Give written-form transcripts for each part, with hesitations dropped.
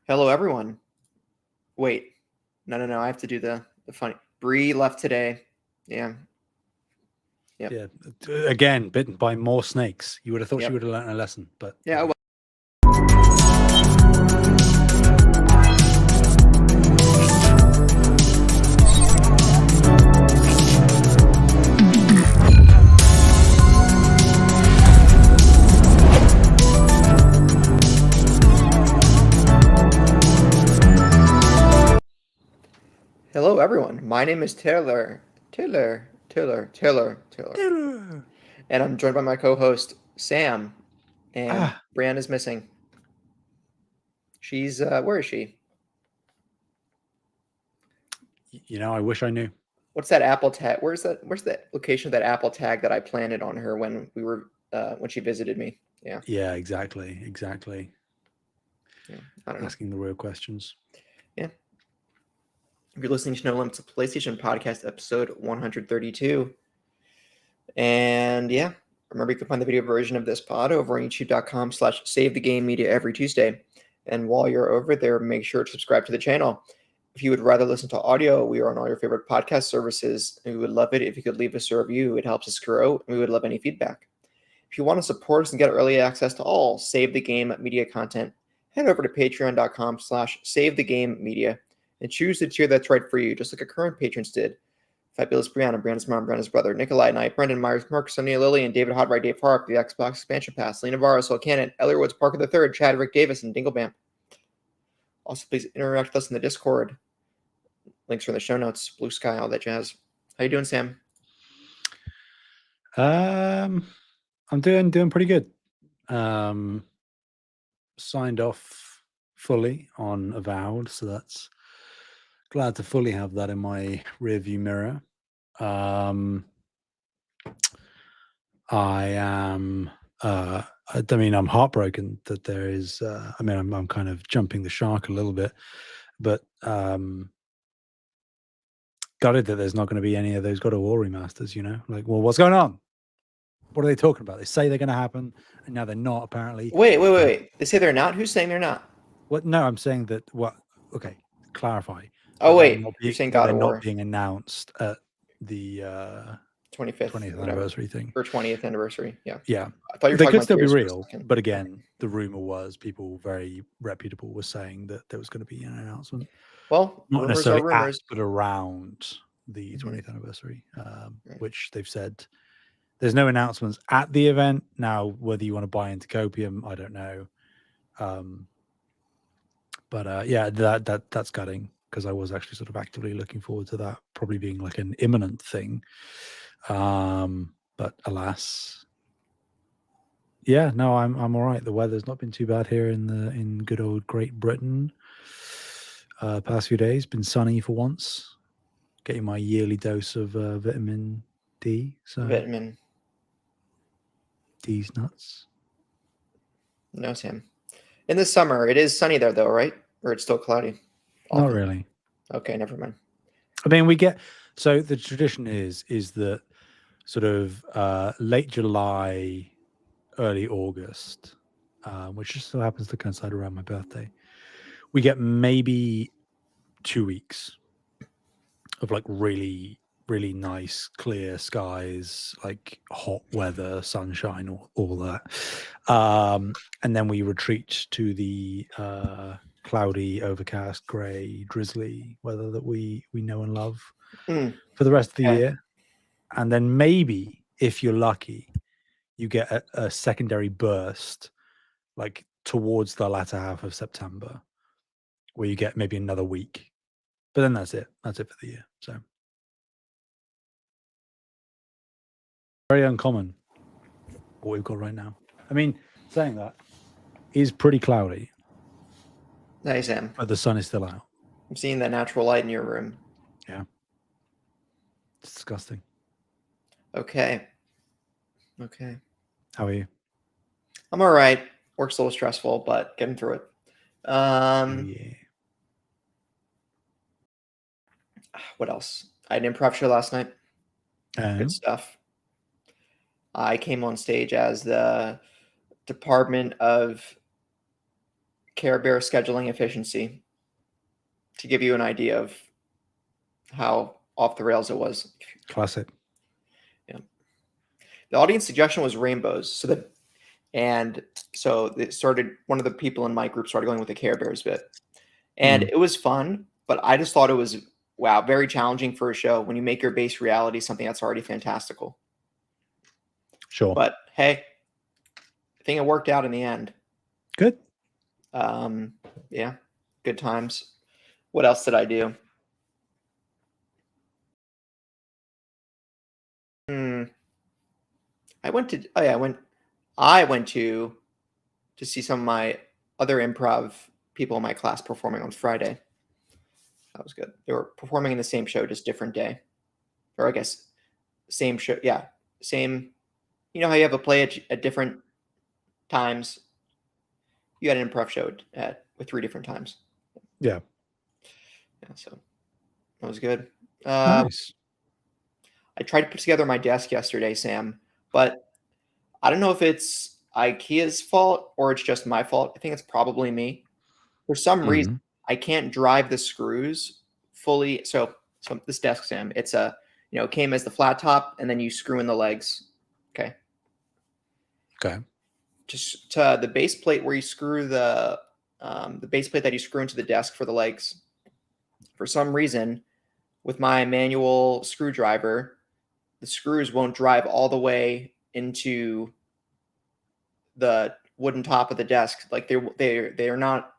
Hello, everyone. Wait, no. I have to do the funny. Bree left today. Yeah. Yep. Yeah. Again, bitten by more snakes. You would have thought she Yep. would have learned a lesson, but Yeah. Well, hello, everyone. My name is Taylor. Taylor. And I'm joined by my co-host Sam. And Brianne is missing. She's where is she? I wish I knew. What's that Apple tag? Where's that location of that Apple tag that I planted on her when she visited me? Yeah. Yeah, exactly. Yeah. I don't know. Asking the real questions. Yeah. If you're listening to No Limits, PlayStation Podcast, episode 132. And yeah, remember you can find the video version of this pod over on youtube.com/SaveTheGameMedia every Tuesday. And while you're over there, make sure to subscribe to the channel. If you would rather listen to audio, we are on all your favorite podcast services. And we would love it if you could leave us a review. It helps us grow, and we would love any feedback. If you want to support us and get early access to all Save the Game Media content, head over to patreon.com/SaveTheGameMedia and choose the tier that's right for you, just like our current patrons did. Fabulous Brianna, Brandon's mom, Brandon's brother, Nikolai Knight, Brendan Myers, Mark, Sonia Lilly, and David Hodright, Dave Harp, the Xbox Expansion Pass, Lee Navarro, Sol Cannon, Elliot Woods, Parker III, Chad, Rick Davis, and Dinglebamp. Also, please interact with us in the Discord. Links are in the show notes, Blue Sky, all that jazz. How you doing, Sam? I'm doing pretty good. Signed off fully on Avowed, so that's glad to fully have that in my rearview mirror. I am I'm heartbroken that there is I'm kind of jumping the shark a little bit, but gutted that there's not going to be any of those God of War remasters, like, well, what's going on? What are they talking about? They say they're going to happen, and now they're not, apparently. Wait. They say they're not? Who's saying they're not? What? No, I'm saying that, okay, clarify. Oh, wait, you're saying God of War. Not being announced at the 20th anniversary thing. Or 20th anniversary, yeah. Yeah. I thought you were they talking could still be Gears real, but again, the rumor was people very reputable were saying that there was going to be an announcement. Well, not necessarily at, but around the 20th anniversary, which they've said there's no announcements at the event. Now, whether you want to buy into copium, I don't know. But yeah, that's gutting, because I was actually sort of actively looking forward to that probably being like an imminent thing. But alas, yeah, no, I'm all right. The weather's not been too bad here in good old Great Britain. Past few days been sunny for once. Getting my yearly dose of vitamin D. So vitamin D's nuts. No, Sam. In the summer, it is sunny there, though, right? Or it's still cloudy? Often. Not really. Okay, never mind. I mean, so the tradition is that sort of late July, early August, which just so happens to coincide around my birthday, we get maybe 2 weeks of like really, really nice, clear skies, like hot weather, sunshine, all that. And then we retreat to the cloudy, overcast, grey, drizzly weather that we know and love for the rest of the year. And then maybe, if you're lucky, you get a secondary burst like towards the latter half of September, where you get maybe another week. But then that's it. That's it for the year. So very uncommon what we've got right now. I mean, saying that is pretty cloudy. Nice, Sam. But the sun is still out. I'm seeing that natural light in your room. Yeah. It's disgusting. Okay. How are you? I'm all right. Work's a little stressful, but getting through it. Yeah. What else? I had an improv show last night. Uh-huh. Good stuff. I came on stage as the Department of Care Bear scheduling efficiency to give you an idea of how off the rails it was. Classic. Yeah. The audience suggestion was rainbows. So it started, one of the people in my group started going with the Care Bears bit. And it was fun, but I just thought it was, wow, very challenging for a show when you make your base reality something that's already fantastical. Sure. But hey, I think it worked out in the end. Good. Yeah, good times. What else did I do? I went to see some of my other improv people in my class performing on Friday. That was good. They were performing in the same show, just different day. Or I guess same show. Yeah, same. You know how you have a play at different times? You had an improv show with 3 different times. Yeah. Yeah, so that was good. Nice. I tried to put together my desk yesterday, Sam, but I don't know if it's IKEA's fault or it's just my fault. I think it's probably me. For some reason, I can't drive the screws fully. So this desk, Sam, it's it came as the flat top, and then you screw in the legs. Okay. Just to the base plate where you screw the base plate that you screw into the desk for the legs. For some reason, with my manual screwdriver, the screws won't drive all the way into the wooden top of the desk. Like they're not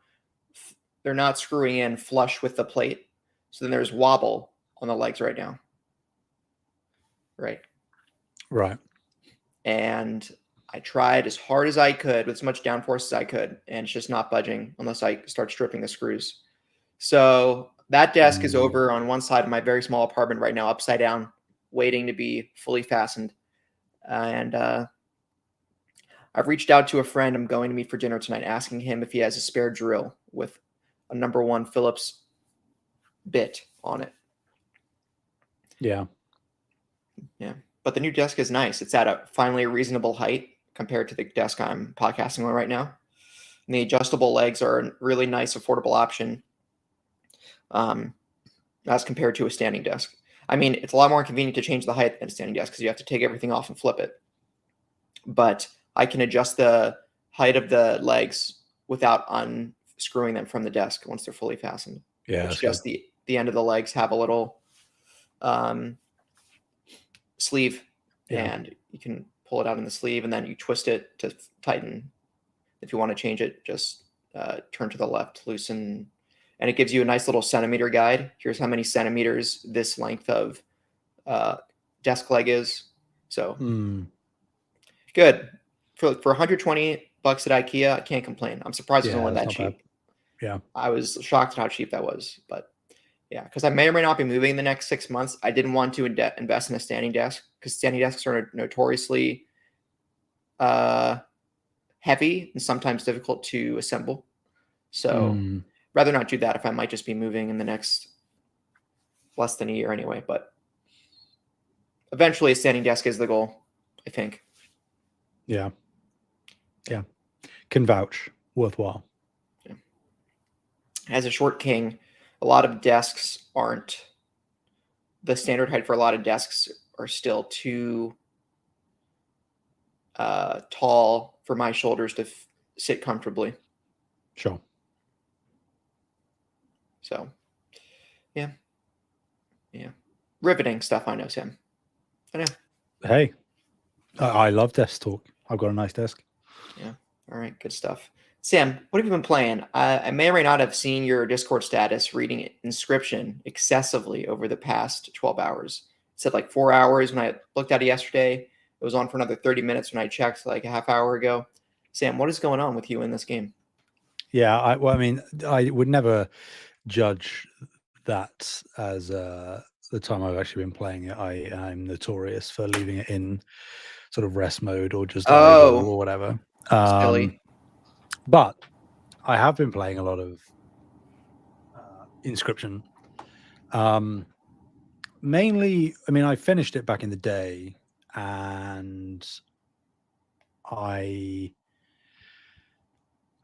screwing in flush with the plate. So then there's wobble on the legs right now. Right. And I tried as hard as I could with as much downforce as I could, and it's just not budging unless I start stripping the screws. So that desk is over on one side of my very small apartment right now, upside down, waiting to be fully fastened. And I've reached out to a friend I'm going to meet for dinner tonight, asking him if he has a spare drill with a number 1 Phillips bit on it. Yeah. But the new desk is nice. It's at a finally reasonable height compared to the desk I'm podcasting on right now. And the adjustable legs are a really nice, affordable option as compared to a standing desk. I mean, it's a lot more convenient to change the height than a standing desk because you have to take everything off and flip it. But I can adjust the height of the legs without unscrewing them from the desk once they're fully fastened. Yeah. It's just the end of the legs have a little sleeve, and you can pull it out in the sleeve, and then you twist it to tighten. If you want to change it, just turn to the left, loosen, and it gives you a nice little centimeter guide. Here's how many centimeters this length of desk leg is. So good for $120 at IKEA. I can't complain. I'm surprised it's only that cheap. Bad. Yeah, I was shocked at how cheap that was, but yeah, because I may or may not be moving in the next 6 months. I didn't want to invest in a standing desk because standing desks are notoriously heavy and sometimes difficult to assemble. So rather not do that if I might just be moving in the next less than a year anyway. But eventually a standing desk is the goal, I think. Yeah. Can vouch. Worthwhile. Yeah. As a short king, a lot of desks aren't, the standard height for a lot of desks are still too tall for my shoulders to sit comfortably. Sure. So, yeah. Riveting stuff, I know, Sam. I know. Hey, I love desk talk. I've got a nice desk. Yeah. All right. Good stuff. Sam, what have you been playing? I may or may not have seen your Discord status reading Inscription excessively over the past 12 hours. It said like 4 hours when I looked at it yesterday. It was on for another 30 minutes when I checked like a half hour ago. Sam, what is going on with you in this game? Yeah, I would never judge that as the time I've actually been playing it. I'm notorious for leaving it in sort of rest mode or just idle or whatever. Silly. But I have been playing a lot of Inscription. Mainly, I mean, I finished it back in the day, and I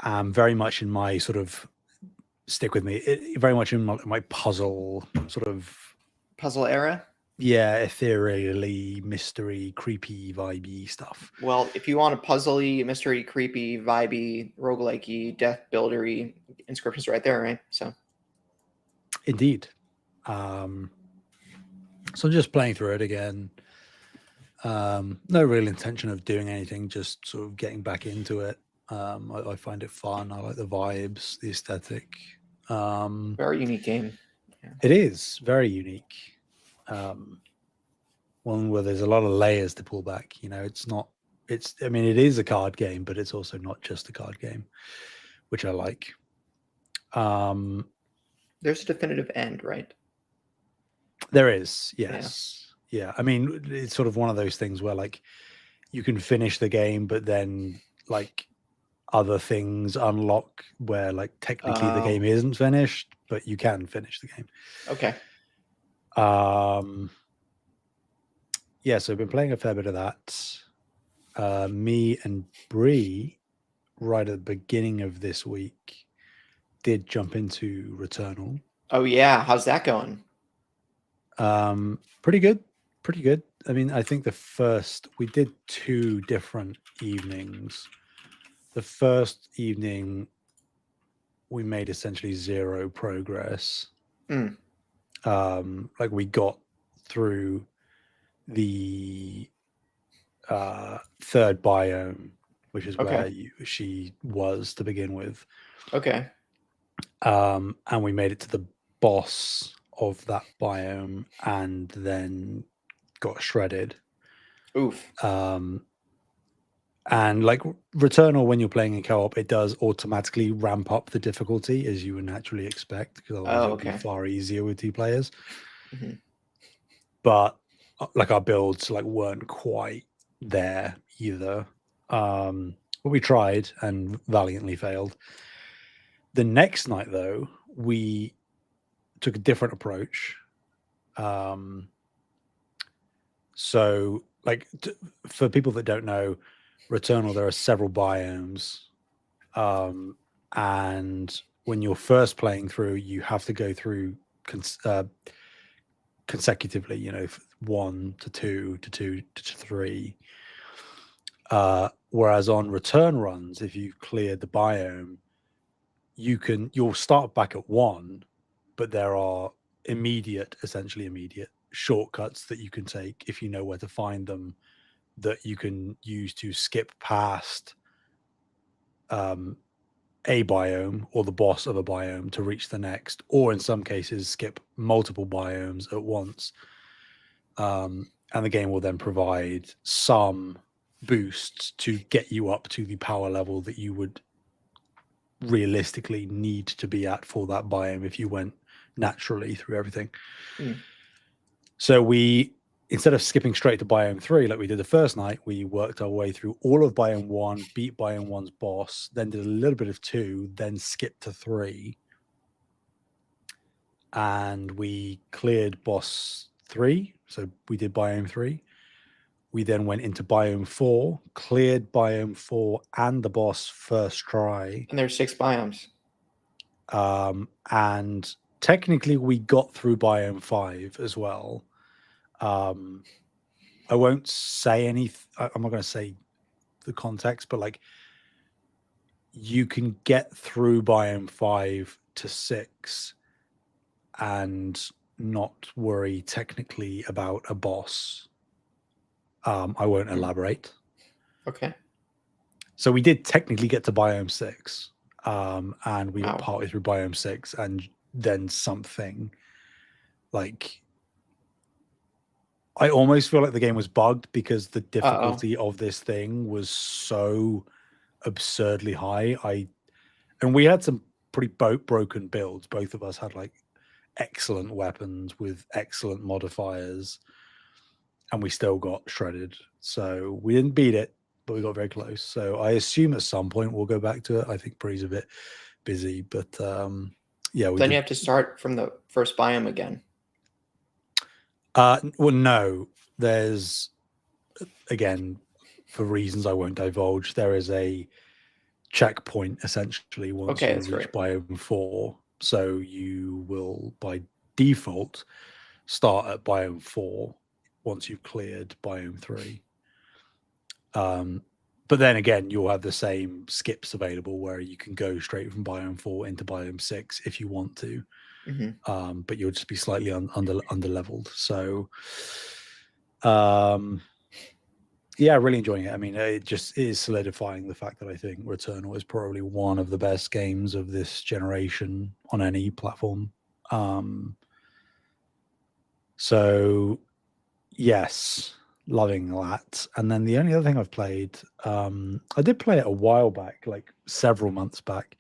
am very much in my sort of stick with me. Very much in my puzzle sort of Puzzle era. ethereally, mystery, creepy, vibey stuff. Well, if you want a puzzly, mystery, creepy, vibey, roguelikey, death buildery, Inscription's right there, right? So Indeed. So I'm just playing through it again. No real intention of doing anything, just sort of getting back into it. I find it fun. I like the vibes, the aesthetic. very unique game. Yeah. It is very unique. One where there's a lot of layers to pull back. I mean, it is a card game, but it's also not just a card game, which I like. There's a definitive end, right? There is, yes. Yeah. I mean, it's sort of one of those things where like you can finish the game, but then like other things unlock where like technically the game isn't finished, but you can finish the game. Okay. Yeah, so I've been playing a fair bit of that. Me and Bree, right at the beginning of this week, did jump into Returnal. Oh yeah, how's that going? Pretty good. I mean, I think we did 2 different evenings. The first evening, we made essentially 0 progress. Like we got through the 3rd biome, which is where she was to begin with. Okay. And we made it to the boss of that biome and then got shredded. Oof. And like Returnal, when you're playing in co-op, it does automatically ramp up the difficulty as you would naturally expect, because otherwise it would be far easier with 2 players. Mm-hmm. But like our builds like weren't quite there either. But we tried and valiantly failed. The next night, though, we took a different approach. So, like, for people that don't know, Returnal, there are several biomes. And when you're first playing through, you have to go through consecutively, 1 to 2 to 2 to 3. Whereas on return runs, if you've cleared the biome, you'll start back at 1, but there are essentially immediate shortcuts that you can take if you know where to find them, that you can use to skip past a biome or the boss of a biome to reach the next, or in some cases skip multiple biomes at once. And the game will then provide some boosts to get you up to the power level that you would realistically need to be at for that biome if you went naturally through everything. So we, instead of skipping straight to biome 3 like we did the first night, we worked our way through all of biome 1, beat biome 1's boss, then did a little bit of 2, then skipped to 3, and we cleared boss 3. So we did biome 3. We then went into biome 4, cleared biome 4 and the boss first try. And there's 6 biomes. And technically we got through biome 5 as well. I won't say anything. I'm not going to say the context, but like you can get through biome 5 to 6 and not worry technically about a boss. I won't elaborate. Okay. So we did technically get to biome 6, and we got partway through biome 6, and then something like, I almost feel like the game was bugged because the difficulty of this thing was so absurdly high. And we had some pretty broken builds. Both of us had like excellent weapons with excellent modifiers, and we still got shredded. So we didn't beat it, but we got very close. So I assume at some point we'll go back to it. I think Bree's a bit busy, but yeah. Then you have to start from the first biome again. Well, no. There's, again, for reasons I won't divulge, there is a checkpoint essentially once Okay, you that's reach great. biome 4. So you will by default start at biome 4 once you've cleared biome 3. But then again, you'll have the same skips available where you can go straight from biome 4 into biome 6 if you want to. But you'll just be slightly under leveled. So yeah, really enjoying it. I mean, it just is solidifying the fact that I think Returnal is probably one of the best games of this generation on any platform. So yes, loving that. And then the only other thing I've played, I did play it a while back, like several months back,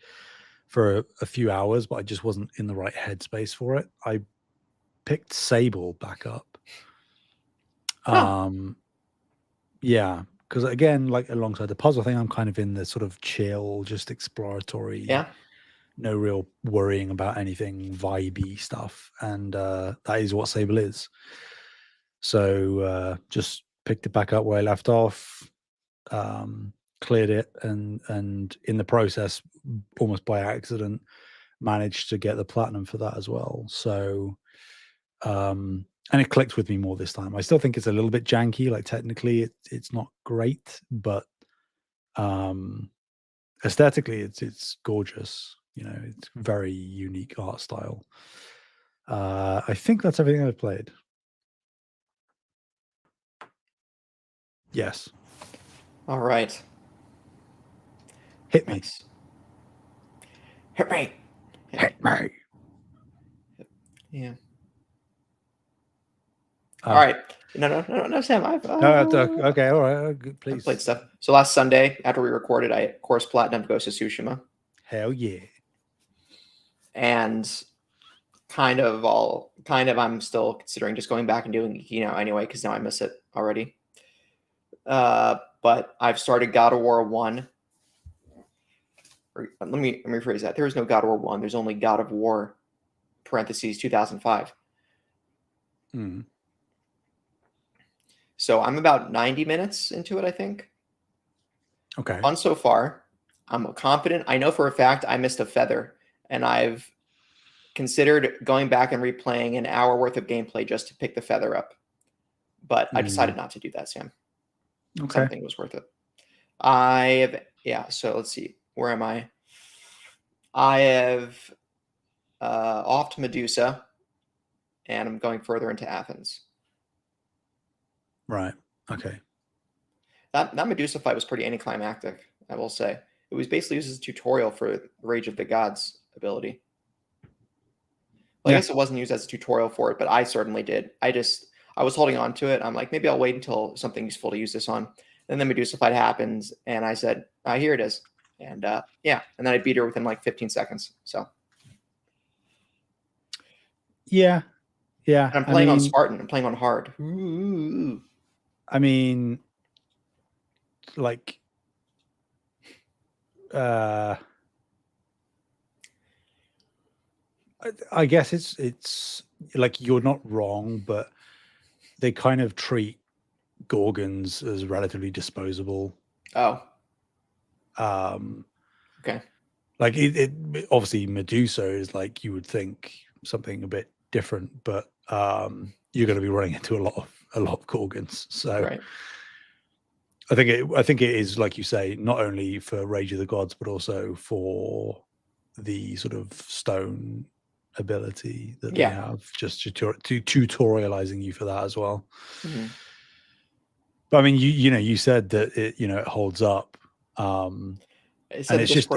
for a few hours, but I just wasn't in the right headspace for it. I picked Sable back up. Yeah, because again, like alongside the puzzle thing, I'm kind of in the sort of chill, just exploratory, no real worrying about anything vibey stuff, and that is what Sable is. So just picked it back up where I left off, cleared it, and in the process, almost by accident, managed to get the platinum for that as well. So and it clicked with me more this time. I still think it's a little bit janky, like technically it's not great, but aesthetically it's gorgeous. You know, it's very unique art style. I think that's everything I've played. Yes. All right. Hit me. Nice. Hit me. Hit me. Yeah. All right. No, Sam. Okay, all right. Please. I've played stuff. So last Sunday, after we recorded, I of course platinumed Ghost of Tsushima. Hell yeah. And I'm still considering just going back and doing anyway, because now I miss it already. But I've started God of War 1. Let me rephrase that. There is no God of War 1. There's only God of War (parentheses 2005). So I'm about 90 minutes into it, I think. Okay. Fun so far. I'm confident. I know for a fact I missed a feather, and I've considered going back and replaying an hour worth of gameplay just to pick the feather up. But I decided not to do that, Sam. Okay. Something was worth it. So let's see. Where am I? I have off to Medusa, and I'm going further into Athens. Right. Okay. That Medusa fight was pretty anticlimactic, I will say. It was basically used as a tutorial for Rage of the Gods ability. Well, I guess it wasn't used as a tutorial for it, but I certainly did. I was holding on to it. I'm like, maybe I'll wait until something useful to use this on. Then the Medusa fight happens, and I said, here it is. And and then I beat her within like 15 seconds. So yeah. And I'm playing on Spartan. I'm playing on hard. Ooh. I mean, like, I guess it's like you're not wrong, but they kind of treat Gorgons as relatively disposable. Oh. Okay. Like it obviously Medusa is like you would think something a bit different, but you're going to be running into a lot of Gorgons. So right. I think it is, like you say, not only for Rage of the Gods, but also for the sort of stone ability that they have, just tutorializing you for that as well. But I mean, you said that it holds up, and it's just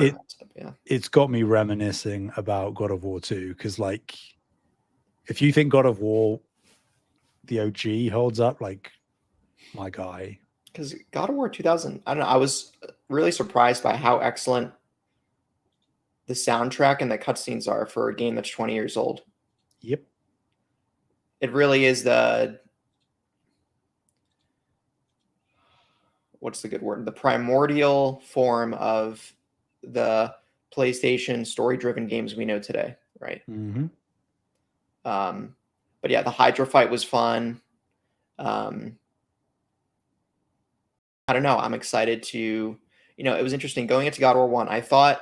it's got me reminiscing about God of War 2, because like if you think God of War the OG holds up, like, my guy. Because God of War 2000, I don't know, I was really surprised by how excellent the soundtrack and the cutscenes are for a game that's 20 years old. Yep. It really is what's the good word? The primordial form of the PlayStation story-driven games we know today, right? Mm-hmm. But yeah, the Hydra fight was fun. I don't know. I'm excited to it was interesting going into God of War 1. I thought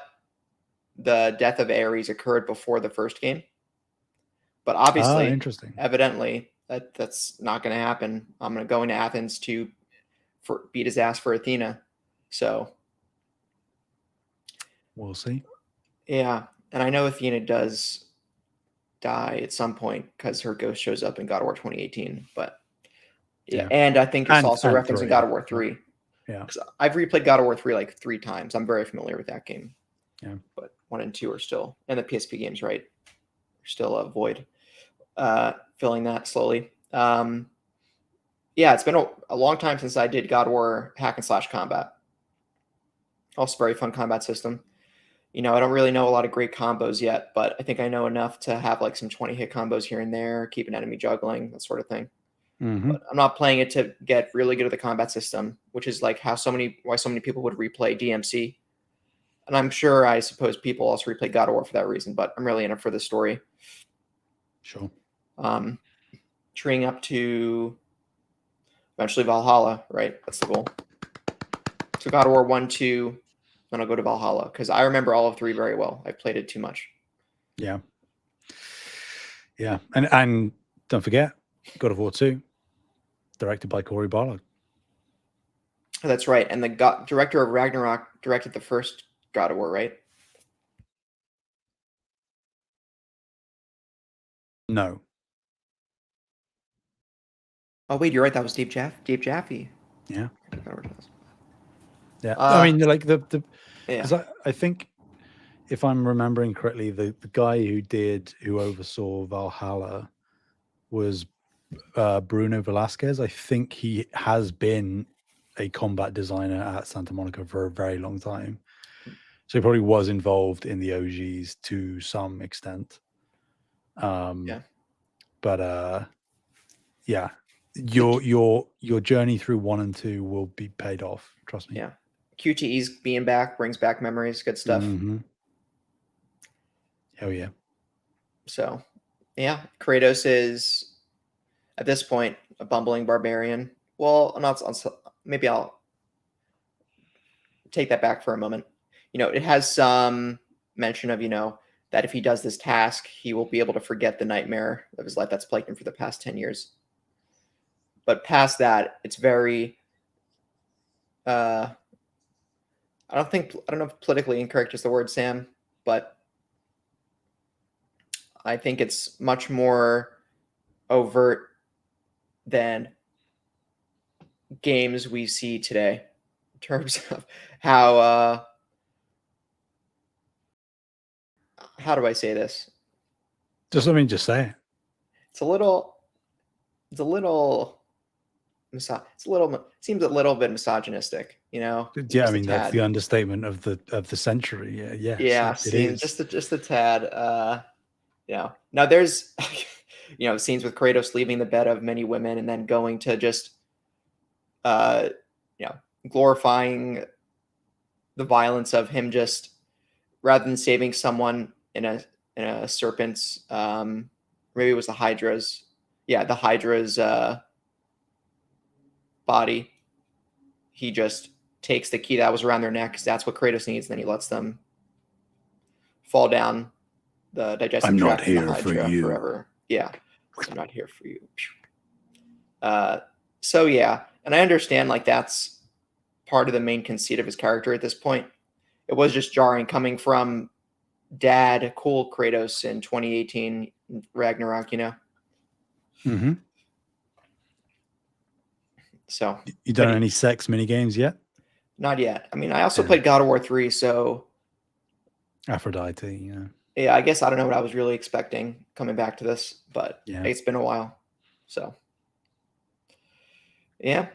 the death of Ares occurred before the first game, but obviously, Interesting. evidently, that's not going to happen. I'm going to go into Athens to beat his ass for Athena. So, We'll see. yeah. And I know Athena does die at some point because her ghost shows up in God of War 2018. But yeah, and I think it's also referencing God of War 3. Yeah. Because I've replayed God of War 3 like 3 times. I'm very familiar with that game. Yeah. But 1 and 2 are still, and the PSP games, right? Are still a void. Filling that slowly. Yeah, it's been a long time since I did God of War hack and slash combat. Also, very fun combat system. I don't really know a lot of great combos yet, but I think I know enough to have like some 20-hit combos here and there, keep an enemy juggling, that sort of thing. Mm-hmm. But I'm not playing it to get really good at the combat system, which is like why so many people would replay DMC. And I'm sure, I suppose, people also replay God of War for that reason, but I'm really in it for the story. Sure. Treeing up to eventually Valhalla, right? That's the goal. So God of War 1, 2, then I'll go to Valhalla, because I remember all of 3 very well. I played it too much. Yeah. Yeah. And don't forget, God of War 2, directed by Cory Barlog. That's right. And the director of Ragnarok directed the first God of War, right? No. Oh, wait, you're right. That was Dave Jaffe. Yeah. Yeah. I mean, like the yeah. because I think, if I'm remembering correctly, the guy who oversaw Valhalla was Bruno Velasquez. I think he has been a combat designer at Santa Monica for a very long time. So he probably was involved in the OGs to some extent. Yeah. But yeah, your journey through 1 and 2 will be paid off. Trust me. Yeah. QTE's being back brings back memories. Good stuff. Mm-hmm. Hell yeah. So, yeah, Kratos is at this point a bumbling barbarian. Well, maybe I'll take that back for a moment. It has some mention of, that if he does this task, he will be able to forget the nightmare of his life that's plagued him for the past 10 years. But past that, it's very, I don't know if politically incorrect is the word, Sam, but I think it's much more overt than games we see today in terms of how do I say this? Just say it. It seems a little bit misogynistic, Yeah, I mean, that's the understatement of the century. Yeah, it is. Just a tad. Now there's scenes with Kratos leaving the bed of many women and then going to just glorifying the violence of him, just rather than saving someone in a serpent's, maybe it was the Hydra's body. He just takes the key that was around their neck, because that's what Kratos needs, and then he lets them fall down the digestive tract of the Hydra forever. Yeah, I'm not here for you. So yeah, and I understand, like, that's part of the main conceit of his character at this point. It was just jarring coming from dad, cool Kratos in 2018 Ragnarok, Mm-hmm. So you done any sex mini games yet? Not yet. I mean, I also played God of War 3, so Aphrodite, yeah, I guess I don't know what I was really expecting coming back to this, but it's been a while. So yeah.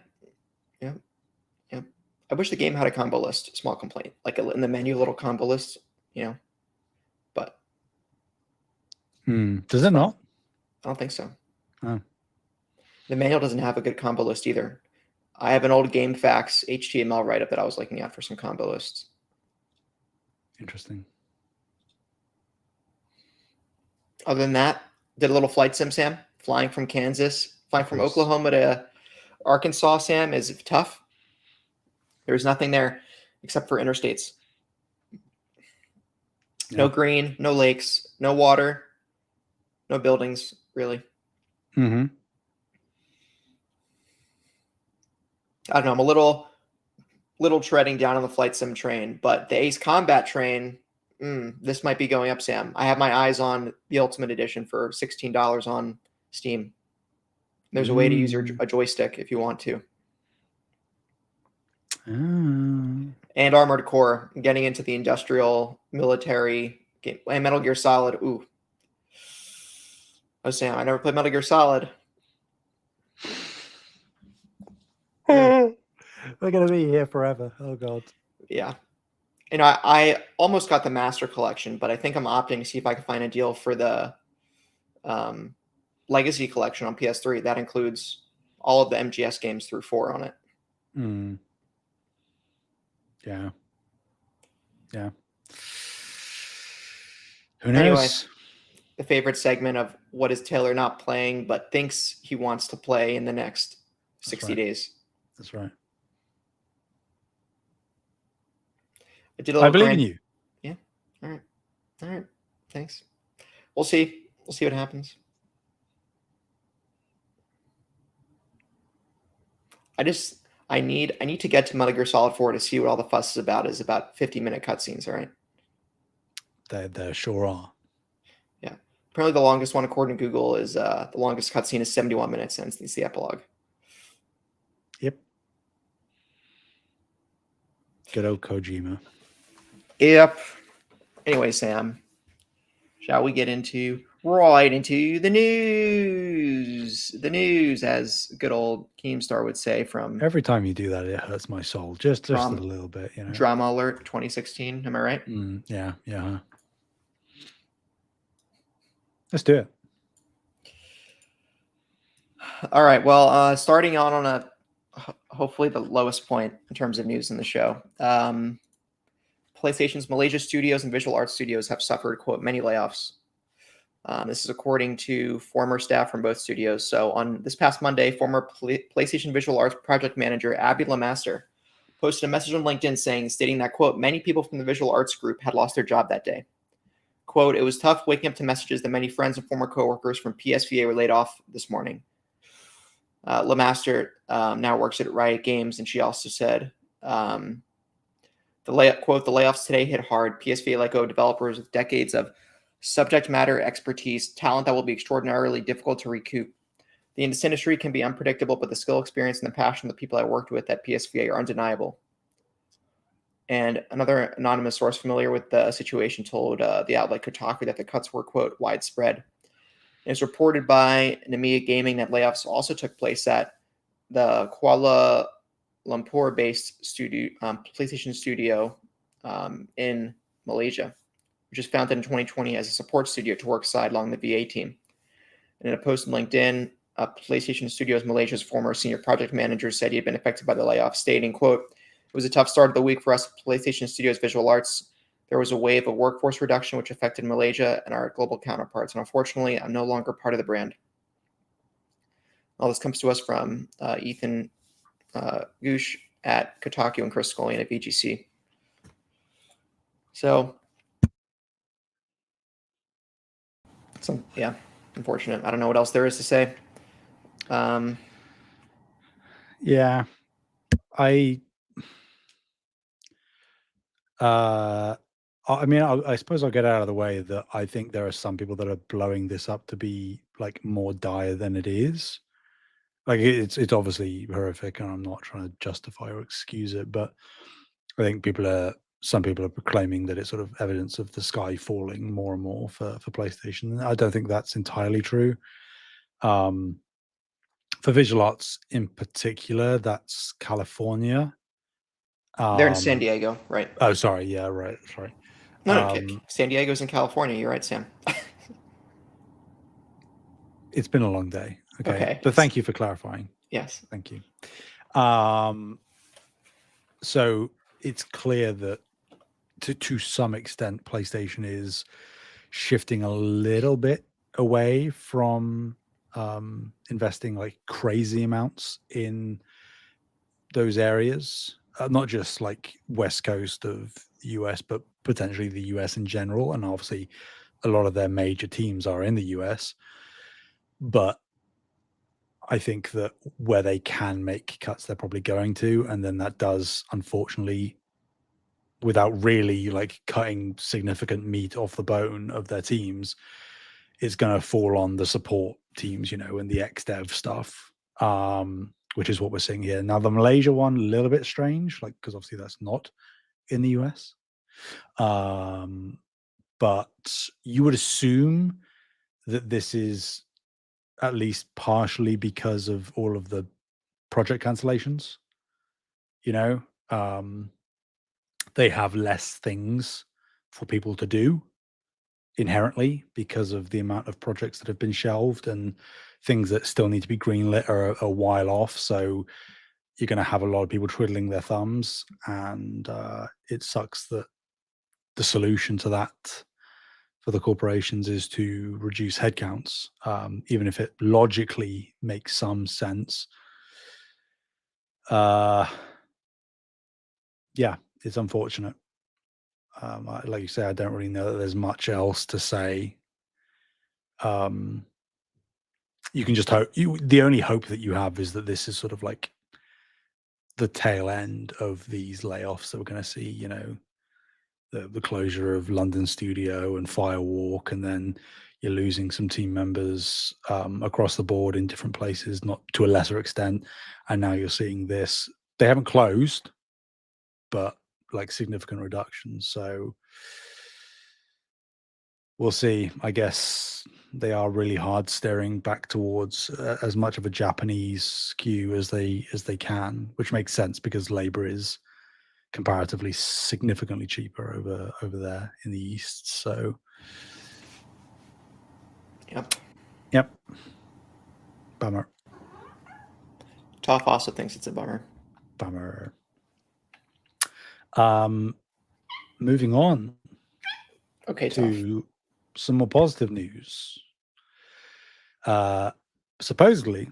I wish the game had a combo list. Small complaint, like in the menu, little combo list, but does it not? I don't think so. Oh. The manual doesn't have a good combo list either. I have an old GameFAQs HTML write-up that I was looking at for some combo lists. Interesting. Other than that, did a little flight sim, Sam. Flying from Oklahoma to Arkansas, Sam, is tough. There's nothing there. except for interstates. Yeah. No green, no lakes, no water, no buildings, really. Mm-hmm. I don't know. I'm a little treading down on the flight sim train, but the Ace Combat train, this might be going up, Sam. I have my eyes on the Ultimate Edition for $16 on Steam. There's a way to use a joystick if you want to. And Armored Core, getting into the industrial military game. And Metal Gear Solid. Ooh. Oh, Sam, I never played Metal Gear Solid. We're going to be here forever. Oh, God. Yeah. You know, I almost got the Master Collection, but I think I'm opting to see if I can find a deal for the Legacy Collection on PS3. That includes all of the MGS games through 4 on it. Yeah. Yeah. Who knows? Anyway, the favorite segment of what is Taylor not playing but thinks he wants to play in the next 60 days. That's right. I believe in you. Yeah. All right. Thanks. We'll see. We'll see what happens. I need to get to Metal Gear Solid 4 to see what all the fuss is about. Is about 50-minute cutscenes, all right? There sure are. Yeah. Apparently the longest one, according to Google, is the longest cutscene is 71 minutes, and it's the epilogue. Yep. Good old Kojima. Yep. Anyway, Sam, shall we get right into the news? The news, as good old Keemstar would say, from every time you do that, it hurts my soul just a little bit, you know. Drama Alert 2016. Am I right? Yeah. Let's do it. All right. Well, starting on a hopefully the lowest point in terms of news in the show. PlayStation's Malaysia studios and visual arts studios have suffered, quote, many layoffs. This is according to former staff from both studios. So on this past Monday, former PlayStation Visual Arts project manager Abby Lamaster posted a message on LinkedIn stating that, quote, many people from the visual arts group had lost their job that day. Quote, it was tough waking up to messages that many friends and former coworkers from PSVA were laid off this morning. Lamaster now works at Riot Games, and she also said, quote, the layoffs today hit hard. PSVA let go developers with decades of subject matter expertise, talent that will be extraordinarily difficult to recoup. The industry can be unpredictable, but the skill, experience, and the passion of the people I worked with at PSVA are undeniable. And another anonymous source familiar with the situation told the outlet Kotaku that the cuts were, quote, widespread. And it's reported by Namiya Gaming that layoffs also took place at the Kuala Lumpur-based studio, PlayStation studio in Malaysia, which was founded in 2020 as a support studio to work sideline the VA team. And in a post on LinkedIn, PlayStation Studios Malaysia's former senior project manager said he had been affected by the layoff, stating, quote, it was a tough start of the week for us at PlayStation Studios Visual Arts. There was a wave of workforce reduction which affected Malaysia and our global counterparts. And unfortunately, I'm no longer part of the brand. All this comes to us from Ethan Goosh at Kotaku and Chris Scullion at VGC. So, yeah, unfortunate. I don't know what else there is to say. Yeah, I mean, I suppose I'll get out of the way that I think there are some people that are blowing this up to be like more dire than it is. Like it's obviously horrific, and I'm not trying to justify or excuse it, but I think some people are proclaiming that it's sort of evidence of the sky falling more and more for PlayStation. I don't think that's entirely true. For visual arts in particular, that's California. They're in San Diego, right? Oh, sorry. Yeah, right. Sorry. No, San Diego's in California. You're right, Sam. It's been a long day. Okay. But thank you for clarifying. Yes. Thank you. So it's clear that to some extent, PlayStation is shifting a little bit away from investing like crazy amounts in those areas. not just like West Coast of the US, but potentially the US in general. And obviously, a lot of their major teams are in the US. But I think that where they can make cuts, they're probably going to. And then that does, unfortunately, without really like cutting significant meat off the bone of their teams, it's going to fall on the support teams, and the ex-dev stuff, which is what we're seeing here. Now, the Malaysia one, a little bit strange, like, because obviously that's not in the US. But you would assume that this is at least partially because of all of the project cancellations. They have less things for people to do inherently because of the amount of projects that have been shelved, and things that still need to be greenlit are a while off. So you're going to have a lot of people twiddling their thumbs, and it sucks that the solution to that for the corporations is to reduce headcounts, even if it logically makes some sense. Yeah, it's unfortunate. Like you say, I don't really know that there's much else to say. You can just hope. The only hope that you have is that this is sort of like the tail end of these layoffs that we're going to see. The closure of London studio and Firewalk, and then you're losing some team members across the board in different places, not to a lesser extent. And now you're seeing this. They haven't closed, but like significant reductions. So we'll see. I guess they are really hard steering back towards as much of a Japanese skew as they can, which makes sense because labor is comparatively significantly cheaper over there in the East. So yep. Bummer. Toph also thinks it's a bummer. Moving on. Okay, to some more positive news. Supposedly,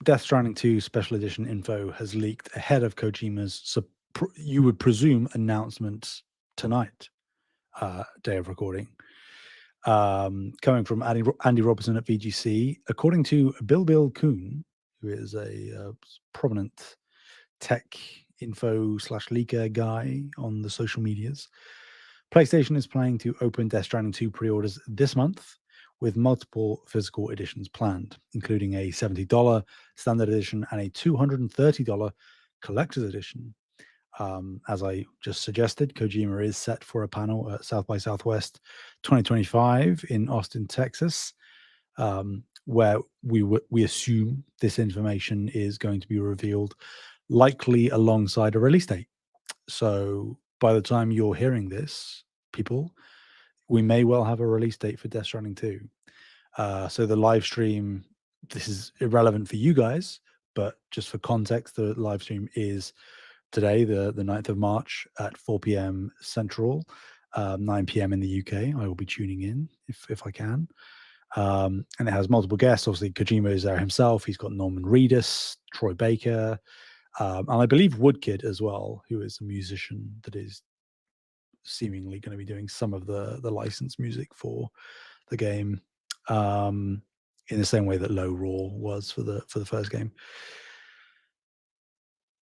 Death Stranding 2 Special Edition info has leaked ahead of Kojima's, you would presume, announcement tonight, day of recording. Coming from Andy Robertson at VGC, according to Bill Kuhn, who is a prominent tech info / leaker guy on the social medias, PlayStation is planning to open Death Stranding 2 pre-orders this month, with multiple physical editions planned, including a $70 standard edition and a $230 collector's edition. As I just suggested, Kojima is set for a panel at South by Southwest 2025 in Austin, Texas, where we assume this information is going to be revealed, likely alongside a release date. So by the time you're hearing this, people, we may well have a release date for Death Stranding 2. So the live stream, this is irrelevant for you guys, but just for context, the live stream is today, the 9th of March at 4 p.m. Central, 9 p.m. in the UK. I will be tuning in if I can. And it has multiple guests. Obviously, Kojima is there himself. He's got Norman Reedus, Troy Baker, and I believe Woodkid as well, who is a musician that is seemingly going to be doing some of the licensed music for the game, in the same way that Low Raw was for the first game.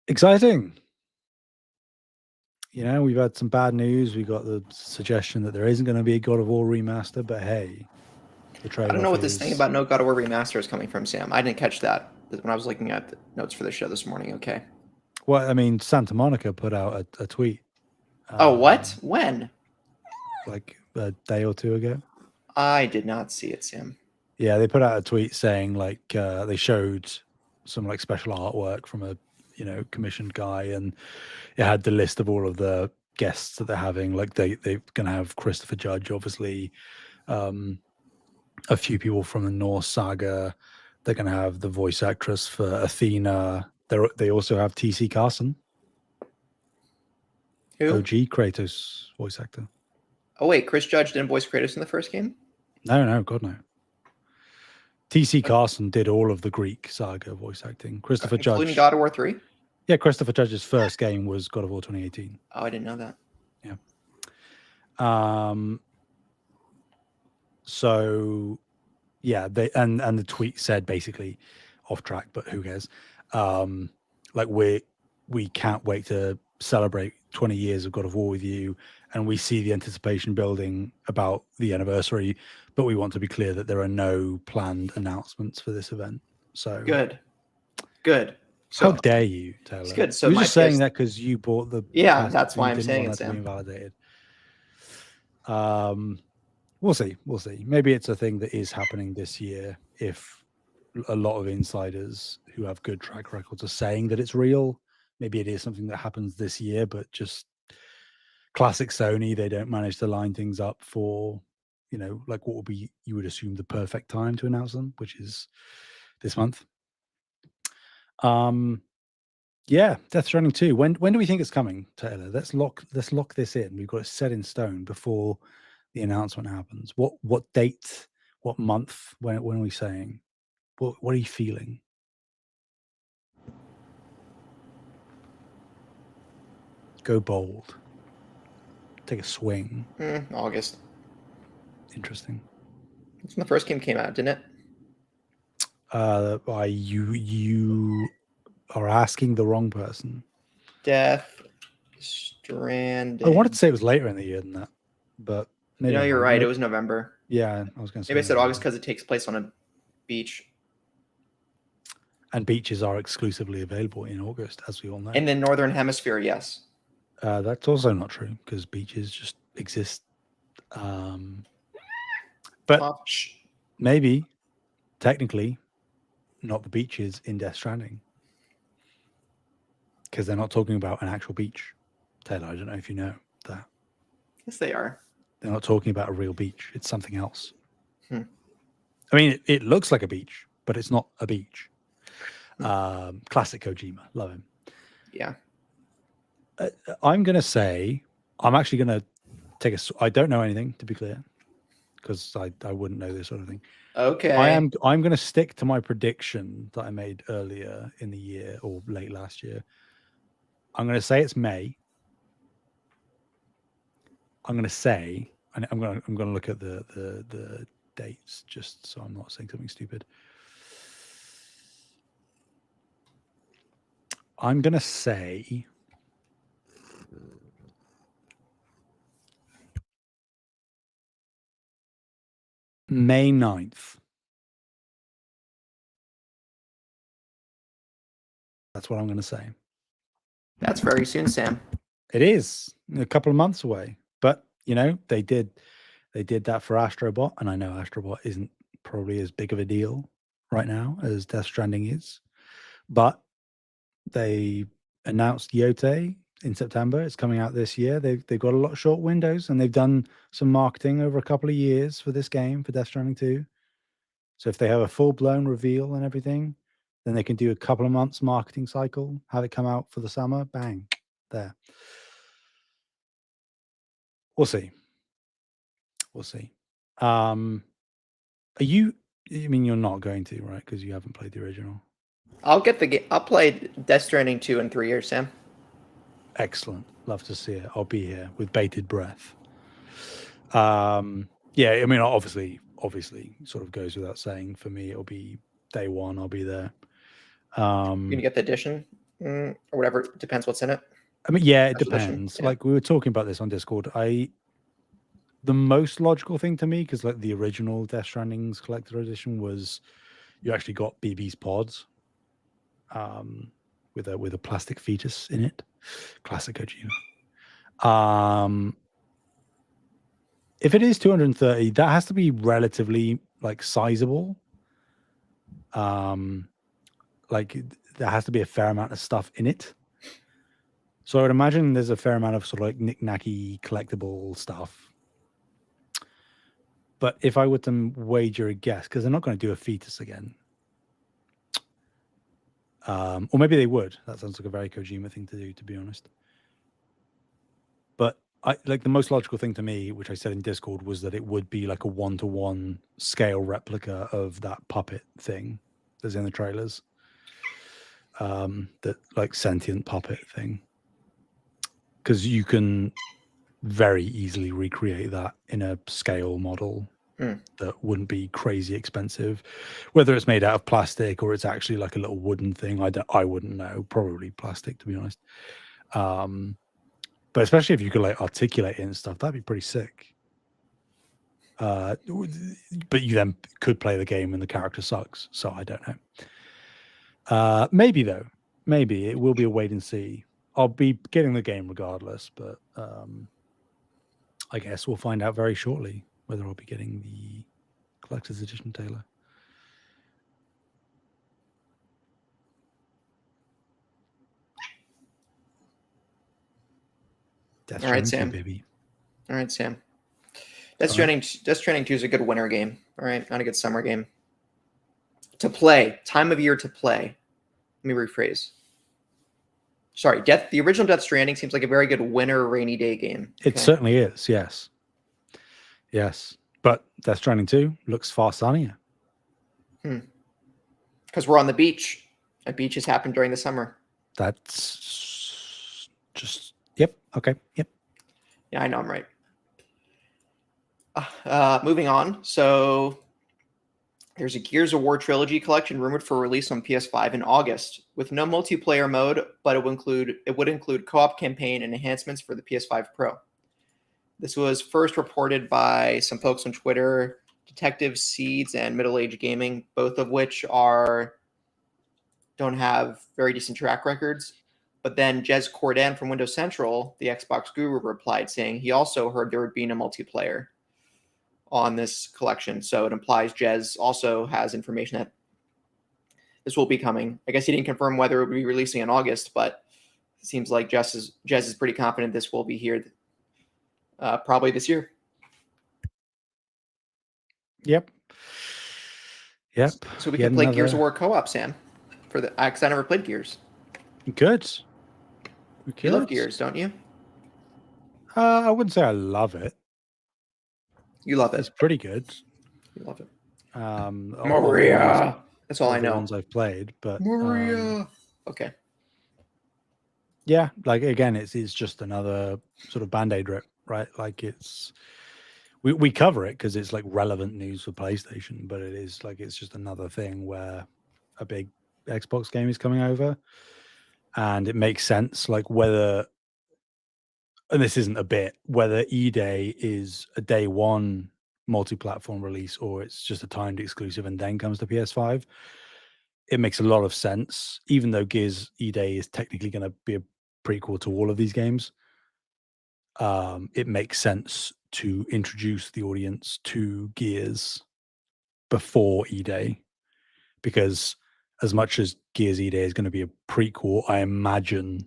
Exciting. We've had some bad news. We got the suggestion that there isn't going to be a God of War remaster, but hey, the trade-off. I don't know what this thing about no God of War remaster is coming from, Sam. I didn't catch that when I was looking at the notes for the show this morning. Okay. Well, I mean, Santa Monica put out a tweet. Oh, what? When? Like a day or two ago. I did not see it, Sam. Yeah, they put out a tweet saying like they showed some like special artwork from a commissioned guy, and it had the list of all of the guests that they're having. Like they're gonna have Christopher Judge, obviously, a few people from the Norse saga. They're gonna have the voice actress for Athena. They also have TC Carson. Who? OG Kratos voice actor. Oh wait, Chris Judge didn't voice Kratos in the first game? No, God no. TC Carson did all of the Greek saga voice acting. Christopher including Judge, God of War 3? Yeah, Christopher Judge's first game was God of War 2018. Oh, I didn't know that. So yeah, they and the tweet said basically off track, but who cares? Like we can't wait to celebrate 20 years of God of War with you, and we see the anticipation building about the anniversary, but we want to be clear that there are no planned announcements for this event. So Good. how So dare you, Taylor? it's good. So you're my just saying PS that because you bought the yeah, PS5 that's and why you I'm didn't saying want it, that to be Sam. invalidated. We'll see. Maybe it's a thing that is happening this year if a lot of insiders who have good track records are saying that it's real. Maybe it is something that happens this year, but just classic Sony, they don't manage to line things up for, like what would be, you would assume, the perfect time to announce them, which is this month. Yeah, Death Stranding 2. When do we think it's coming, Taylor? Let's lock this in. We've got it set in stone before the announcement happens. What date? What month? When are we saying? What are you feeling? Go bold. Take a swing. August. Interesting. That's when the first game came out, didn't it? You are asking the wrong person. Death Stranding. I wanted to say it was later in the year than that, but maybe you're right. It was November. Yeah, I was going to say. Maybe I said August because it takes place on a beach. And beaches are exclusively available in August, as we all know. In the Northern Hemisphere, yes. That's also not true because beaches just exist. But maybe, technically, not the beaches in Death Stranding. Because they're not talking about an actual beach. Taylor, I don't know if you know that. Yes, they are. They're not talking about a real beach. It's something else. I mean, it looks like a beach, but it's not a beach. Classic Kojima. Love him. Yeah. I'm going to say, I'm actually going to take I don't know anything, to be clear, because I wouldn't know this sort of thing. Okay. I'm going to stick to my prediction that I made earlier in the year or late last year. I'm going to say it's May. I'm going to say, and I'm going to look at the dates just so I'm not saying something stupid. I'm going to say May 9th. That's what I'm going to say. That's very soon, Sam. It is a couple of months away, but they did that for Astrobot, and I know Astrobot isn't probably as big of a deal right now as Death Stranding is, but they announced Yote in September. It's coming out this year. They've got a lot of short windows, and they've done some marketing over a couple of years for this game, for Death Stranding 2. So if they have a full-blown reveal and everything, then they can do a couple of months marketing cycle, have it come out for the summer, bang, there. We'll see. Are you? I mean, you're not going to, right? Because you haven't played the original. I'll get the game. I'll play Death Stranding 2 in 3 years, Sam. Excellent. Love to see it. I'll be here with bated breath. Yeah, I mean, obviously, sort of goes without saying. For me, it'll be day one. I'll be there. You're gonna get the edition or whatever. Depends what's in it. I mean, yeah, it Special edition? depends. Yeah. Like we were talking about this on Discord. The most logical thing to me, because like the original Death Stranding's collector edition was, you actually got BB's pods, with a plastic fetus in it. Classic Kojima. If it is 230, that has to be relatively like sizable. Like there has to be a fair amount of stuff in it. So I would imagine there's a fair amount of sort of like knick-knacky collectible stuff. But if I were to wager a guess, because they're not going to do a fetus again. Or maybe they would. That sounds like a very Kojima thing to do, to be honest. But the most logical thing to me, which I said in Discord, was that it would be like a 1-to-1 scale replica of that puppet thing that's in the trailers. that like sentient puppet thing, because you can very easily recreate that in a scale model that wouldn't be crazy expensive, whether it's made out of plastic or it's actually like a little wooden thing. I wouldn't know, probably plastic, to be honest. But especially if you could like articulate it and stuff, that'd be pretty sick. But you then could play the game and the character sucks, so I don't know. Maybe though, maybe it will be a wait and see. I'll be getting the game regardless, but I guess we'll find out very shortly whether I'll be getting the collector's edition, Taylor. Death All right, Stranding 2, Sam. baby. All right, Sam. Death Stranding 2 is a good winter game. All right, not a good summer game. To play, time of year to play. Let me rephrase. Sorry, the original Death Stranding seems like a very good winter rainy day game. It certainly is, yes. Yes. But Death Stranding 2 looks far sunnier. Because we're on the beach. And beaches happen during the summer. That's just, yep, okay, yep. Yeah, I know I'm right. Moving on. So there's a Gears of War trilogy collection rumored for release on PS5 in August, with no multiplayer mode, but it would include co-op campaign and enhancements for the PS5 Pro. This was first reported by some folks on Twitter, Detective Seeds and Middle Age Gaming, both of which don't have very decent track records. But then Jez Corden from Windows Central, the Xbox guru, replied saying he also heard there would be no multiplayer on this collection. So it implies Jez also has information that this will be coming. I guess he didn't confirm whether it would be releasing in August, but it seems like Jez is pretty confident this will be here probably this year. Yep. So we can play Gears of War co-op, Sam, because I never played Gears. Good. You love Gears, don't you? I wouldn't say I love it. You love it. It's pretty good. You love it. Maria. That's all I know. The ones I've played, but Maria. Okay. Yeah, like again, it's just another sort of Band-Aid rip, right? Like we cover it because it's like relevant news for PlayStation, but it is like it's just another thing where a big Xbox game is coming over, and it makes sense. Like whether, and this isn't a bit, whether E-Day is a day one multi-platform release or it's just a timed exclusive and then comes to PS5, it makes a lot of sense. Even though Gears E-Day is technically going to be a prequel to all of these games, it makes sense to introduce the audience to Gears before E-Day, because as much as Gears E-Day is going to be a prequel, I imagine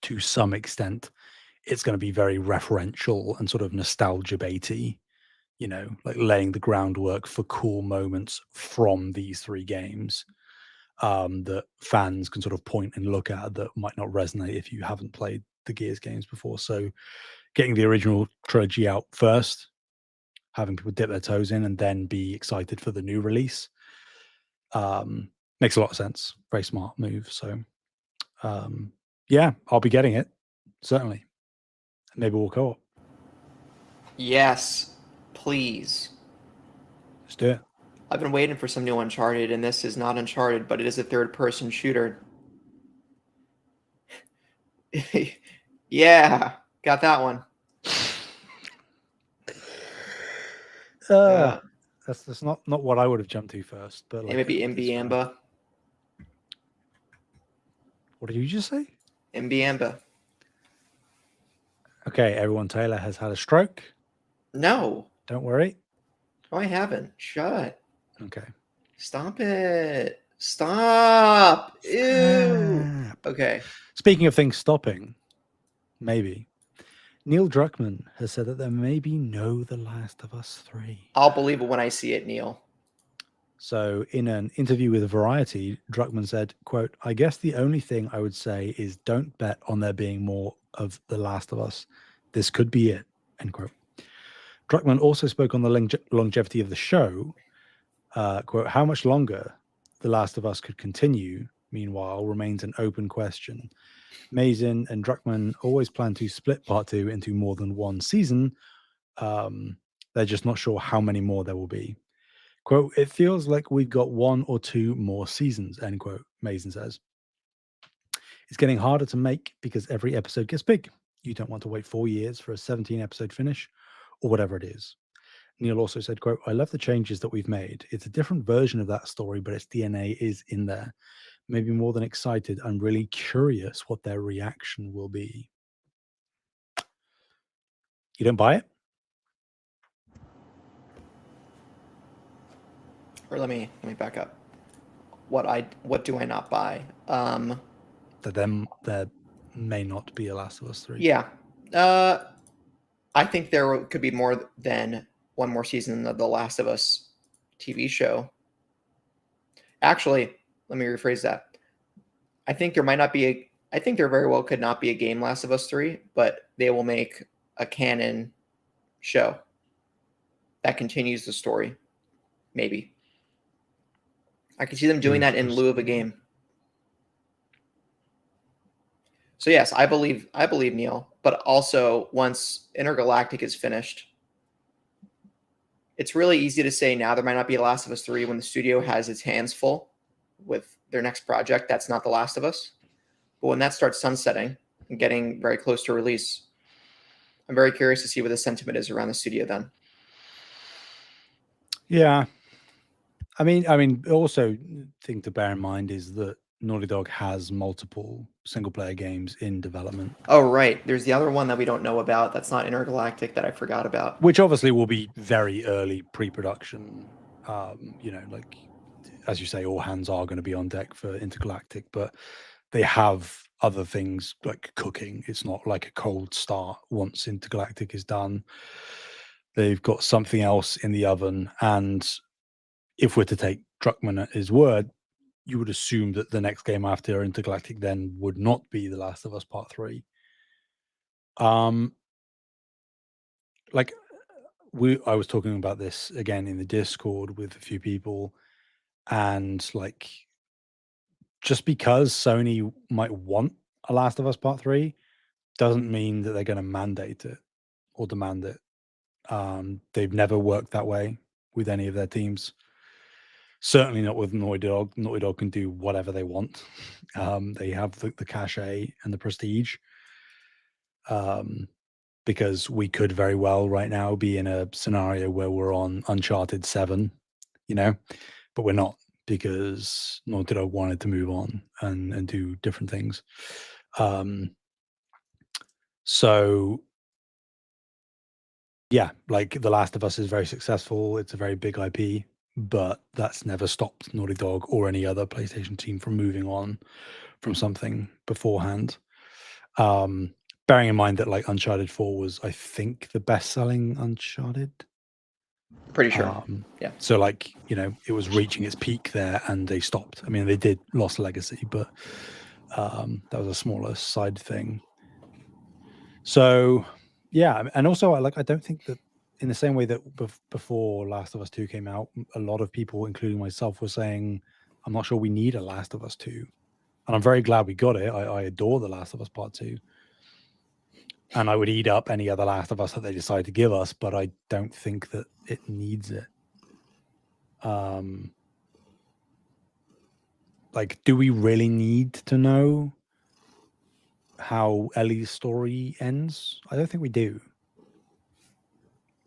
to some extent it's going to be very referential and sort of nostalgia baity, you know, like laying the groundwork for cool moments from these three games that fans can sort of point and look at that might not resonate if you haven't played the Gears games before. So getting the original trilogy out first, having people dip their toes in and then be excited for the new release makes a lot of sense. Very smart move. So yeah, I'll be getting it, certainly. Maybe we'll co-op. Yes, please. Let's do it. I've been waiting for some new Uncharted, and this is not Uncharted, but it is a third-person shooter. Yeah, got that one. That's not what I would have jumped to first, but like, maybe Mbiamba. What did you just say? Mbiamba. Okay, everyone, Taylor has had a stroke. No. Don't worry. Oh, I haven't. Shut. Okay. Stop it. Stop. Ew. Okay. Speaking of things stopping, maybe. Neil Druckmann has said that there may be no The Last of Us 3. I'll believe it when I see it, Neil. So in an interview with Variety, Druckmann said, quote, "I guess the only thing I would say is don't bet on there being more of The Last of Us. This could be it," end quote. Druckmann also spoke on the longevity of the show, quote, "How much longer The Last of Us could continue meanwhile, remains an open question. Mazin and Druckmann always plan to split Part 2 into more than one season. They're just not sure how many more there will be. Quote, it feels like we've got 1 or 2 more seasons, end quote, Mazin says. It's getting harder to make because every episode gets big. You don't want to wait 4 years for a 17-episode finish or whatever it is. Neil also said, quote, I love the changes that we've made. It's a different version of that story, but its DNA is in there. Maybe more than excited, I'm really curious what their reaction will be. You don't buy it? Or let me back up. What do I not buy? That there may not be a Last of Us 3. Yeah. I think there could be more than one more season of The Last of Us TV show. Actually, let me rephrase that. I think there might not be I think there very well could not be a game Last of Us 3, but they will make a canon show that continues the story. Maybe. I could see them doing that in lieu of a game. So yes, I believe Neil, but also once Intergalactic is finished, it's really easy to say now there might not be a Last of Us 3 when the studio has its hands full with their next project that's not The Last of Us. But when that starts sunsetting and getting very close to release, I'm very curious to see what the sentiment is around the studio then. Yeah. I mean, also thing to bear in mind is that Naughty Dog has multiple single-player games in development. Oh, right. There's the other one that we don't know about that's not Intergalactic that I forgot about. Which obviously will be very early pre-production. Like, as you say, all hands are going to be on deck for Intergalactic, but they have other things like cooking. It's not like a cold start once Intergalactic is done. They've got something else in the oven, and if we're to take Druckmann at his word, you would assume that the next game after Intergalactic then would not be The Last of Us Part 3. I was talking about this again in the Discord with a few people, and like, just because Sony might want a Last of Us Part 3 doesn't mean that they're going to mandate it or demand it. They've never worked that way with any of their teams. Certainly not with Naughty Dog. Naughty Dog can do whatever they want. They have the cachet and the prestige. Because we could very well right now be in a scenario where we're on Uncharted 7, but we're not, because Naughty Dog wanted to move on and do different things. So yeah, like The Last of Us is very successful. It's a very big IP, but that's never stopped Naughty Dog or any other PlayStation team from moving on from something beforehand. Bearing in mind that like Uncharted 4 was, I think, the best-selling Uncharted. Pretty sure. Yeah. So like, it was reaching its peak there and they stopped. I mean, they did Lost Legacy, but that was a smaller side thing. So yeah, and also I don't think that in the same way that before Last of Us 2 came out, a lot of people, including myself, were saying, I'm not sure we need a Last of Us 2. And I'm very glad we got it. I adore The Last of Us Part 2. And I would eat up any other Last of Us that they decide to give us, but I don't think that it needs it. Like, do we really need to know how Ellie's story ends? I don't think we do.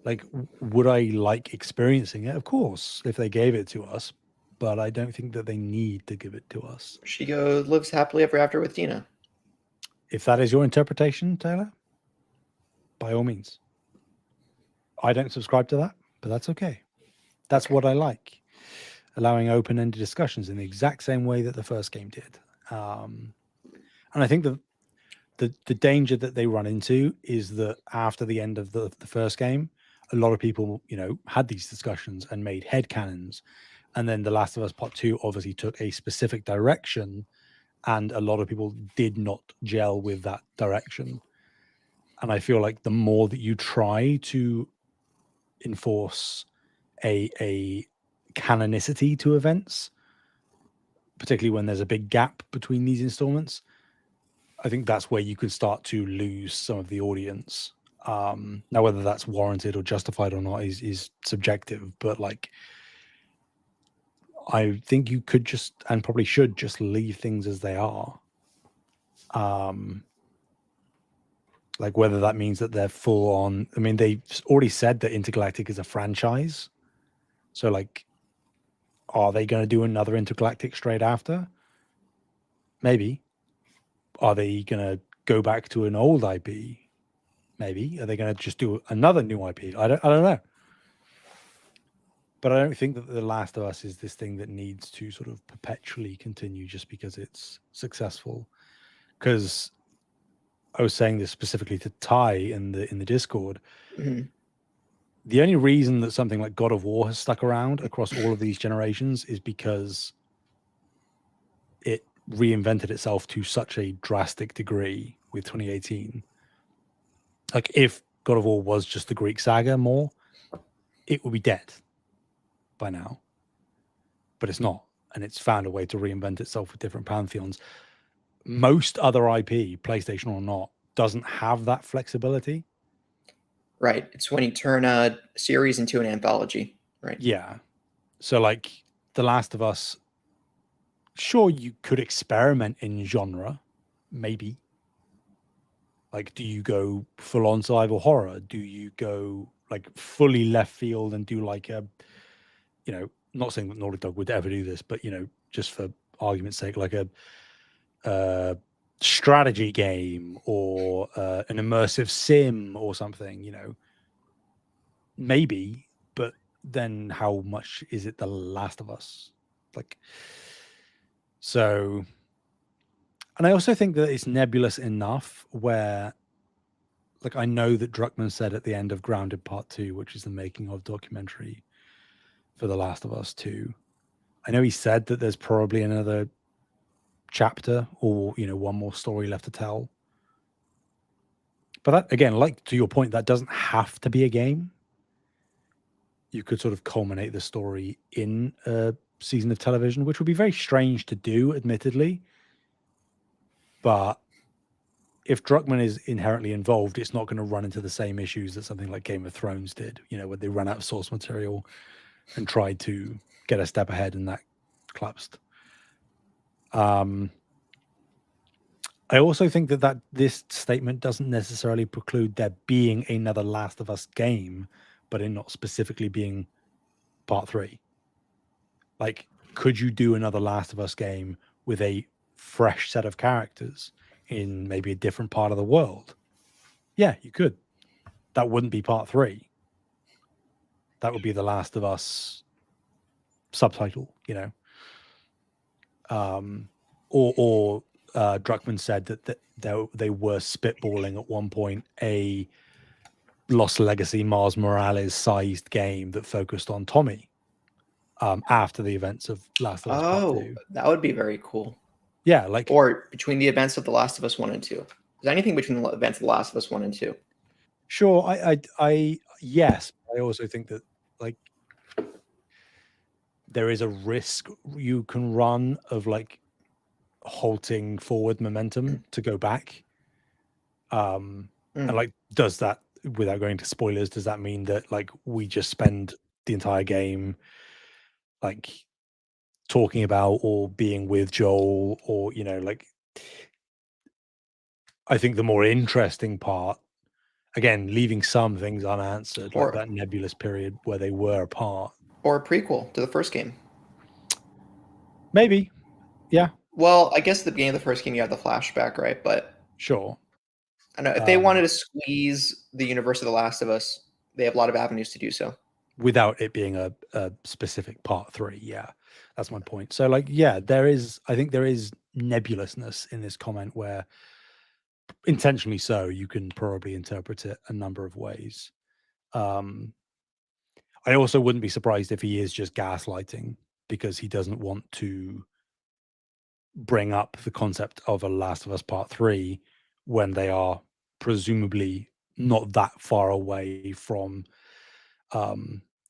Like, would I like experiencing it? Of course, if they gave it to us, but I don't think that they need to give it to us. She lives happily ever after with Dina. If that is your interpretation, Taylor, by all means. I don't subscribe to that, but that's okay. That's what I like. Allowing open-ended discussions in the exact same way that the first game did. And I think the danger that they run into is that after the end of the first game, a lot of people, had these discussions and made headcanons. And then The Last of Us Part 2 obviously took a specific direction, and a lot of people did not gel with that direction. And I feel like the more that you try to enforce a canonicity to events, particularly when there's a big gap between these installments, I think that's where you could start to lose some of the audience. Now, whether that's warranted or justified or not is subjective, but like, I think you could just, and probably should, just leave things as they are. Like, whether that means that they're full on. I mean, they've already said that Intergalactic is a franchise. So, like, are they going to do another Intergalactic straight after? Maybe. Are they going to go back to an old IP? Maybe. Are they going to just do another new IP? I don't know. But I don't think that The Last of Us is this thing that needs to sort of perpetually continue just because it's successful. Because I was saying this specifically to Ty in the Discord. Mm-hmm. The only reason that something like God of War has stuck around across all of these generations is because it reinvented itself to such a drastic degree with 2018. Like, if God of War was just the Greek saga more, it would be dead by now. But it's not. And it's found a way to reinvent itself with different pantheons. Most other IP, PlayStation or not, doesn't have that flexibility. Right. It's when you turn a series into an anthology, right? Yeah. So, like, The Last of Us, sure, you could experiment in genre, maybe. Like, do you go full on survival horror? Do you go like fully left field and do like a, you know, not saying that Naughty Dog would ever do this, but, you know, just for argument's sake, like a strategy game or an immersive sim or something, you know, maybe, but then how much is it The Last of Us? Like, so, and I also think that it's nebulous enough where, like, I know that Druckmann said at the end of Grounded Part 2, which is the making of documentary for The Last of Us 2, I know he said that there's probably another chapter or, you know, one more story left to tell. But that, again, like to your point, that doesn't have to be a game. You could sort of culminate the story in a season of television, which would be very strange to do, admittedly. But if Druckmann is inherently involved, it's not going to run into the same issues that something like Game of Thrones did, you know, where they ran out of source material and tried to get a step ahead and that collapsed. I also think that this statement doesn't necessarily preclude there being another Last of Us game, but it not specifically being Part 3. Like, could you do another Last of Us game with a fresh set of characters in maybe a different part of the world? Yeah, you could. That wouldn't be Part 3. That would be The Last of Us subtitle, you know. Or Druckmann said that they were spitballing at one point a Lost Legacy Mars Morales sized game that focused on Tommy after the events of Last of Us Part 2. That would be very cool. Yeah, like, or between the events of The Last of Us 1 and 2. Is there anything between the events of The Last of Us 1 and 2? Sure, I yes. I also think that, like, there is a risk you can run of like halting forward momentum to go back. And like, does that, without going to spoilers, does that mean that like we just spend the entire game like talking about or being with Joel, or, you know, like, I think the more interesting part, again, leaving some things unanswered, like that nebulous period where they were apart. Or a prequel to the first game. Maybe. Yeah. Well, I guess at the beginning of the first game you have the flashback, right? But sure. I know if they wanted to squeeze the universe of The Last of Us, they have a lot of avenues to do so. Without it being a specific Part 3. Yeah. That's my point. So, like, yeah, I think there is nebulousness in this comment where, intentionally so, you can probably interpret it a number of ways. I also wouldn't be surprised if he is just gaslighting because he doesn't want to bring up the concept of a Last of Us Part 3 when they are presumably not that far away from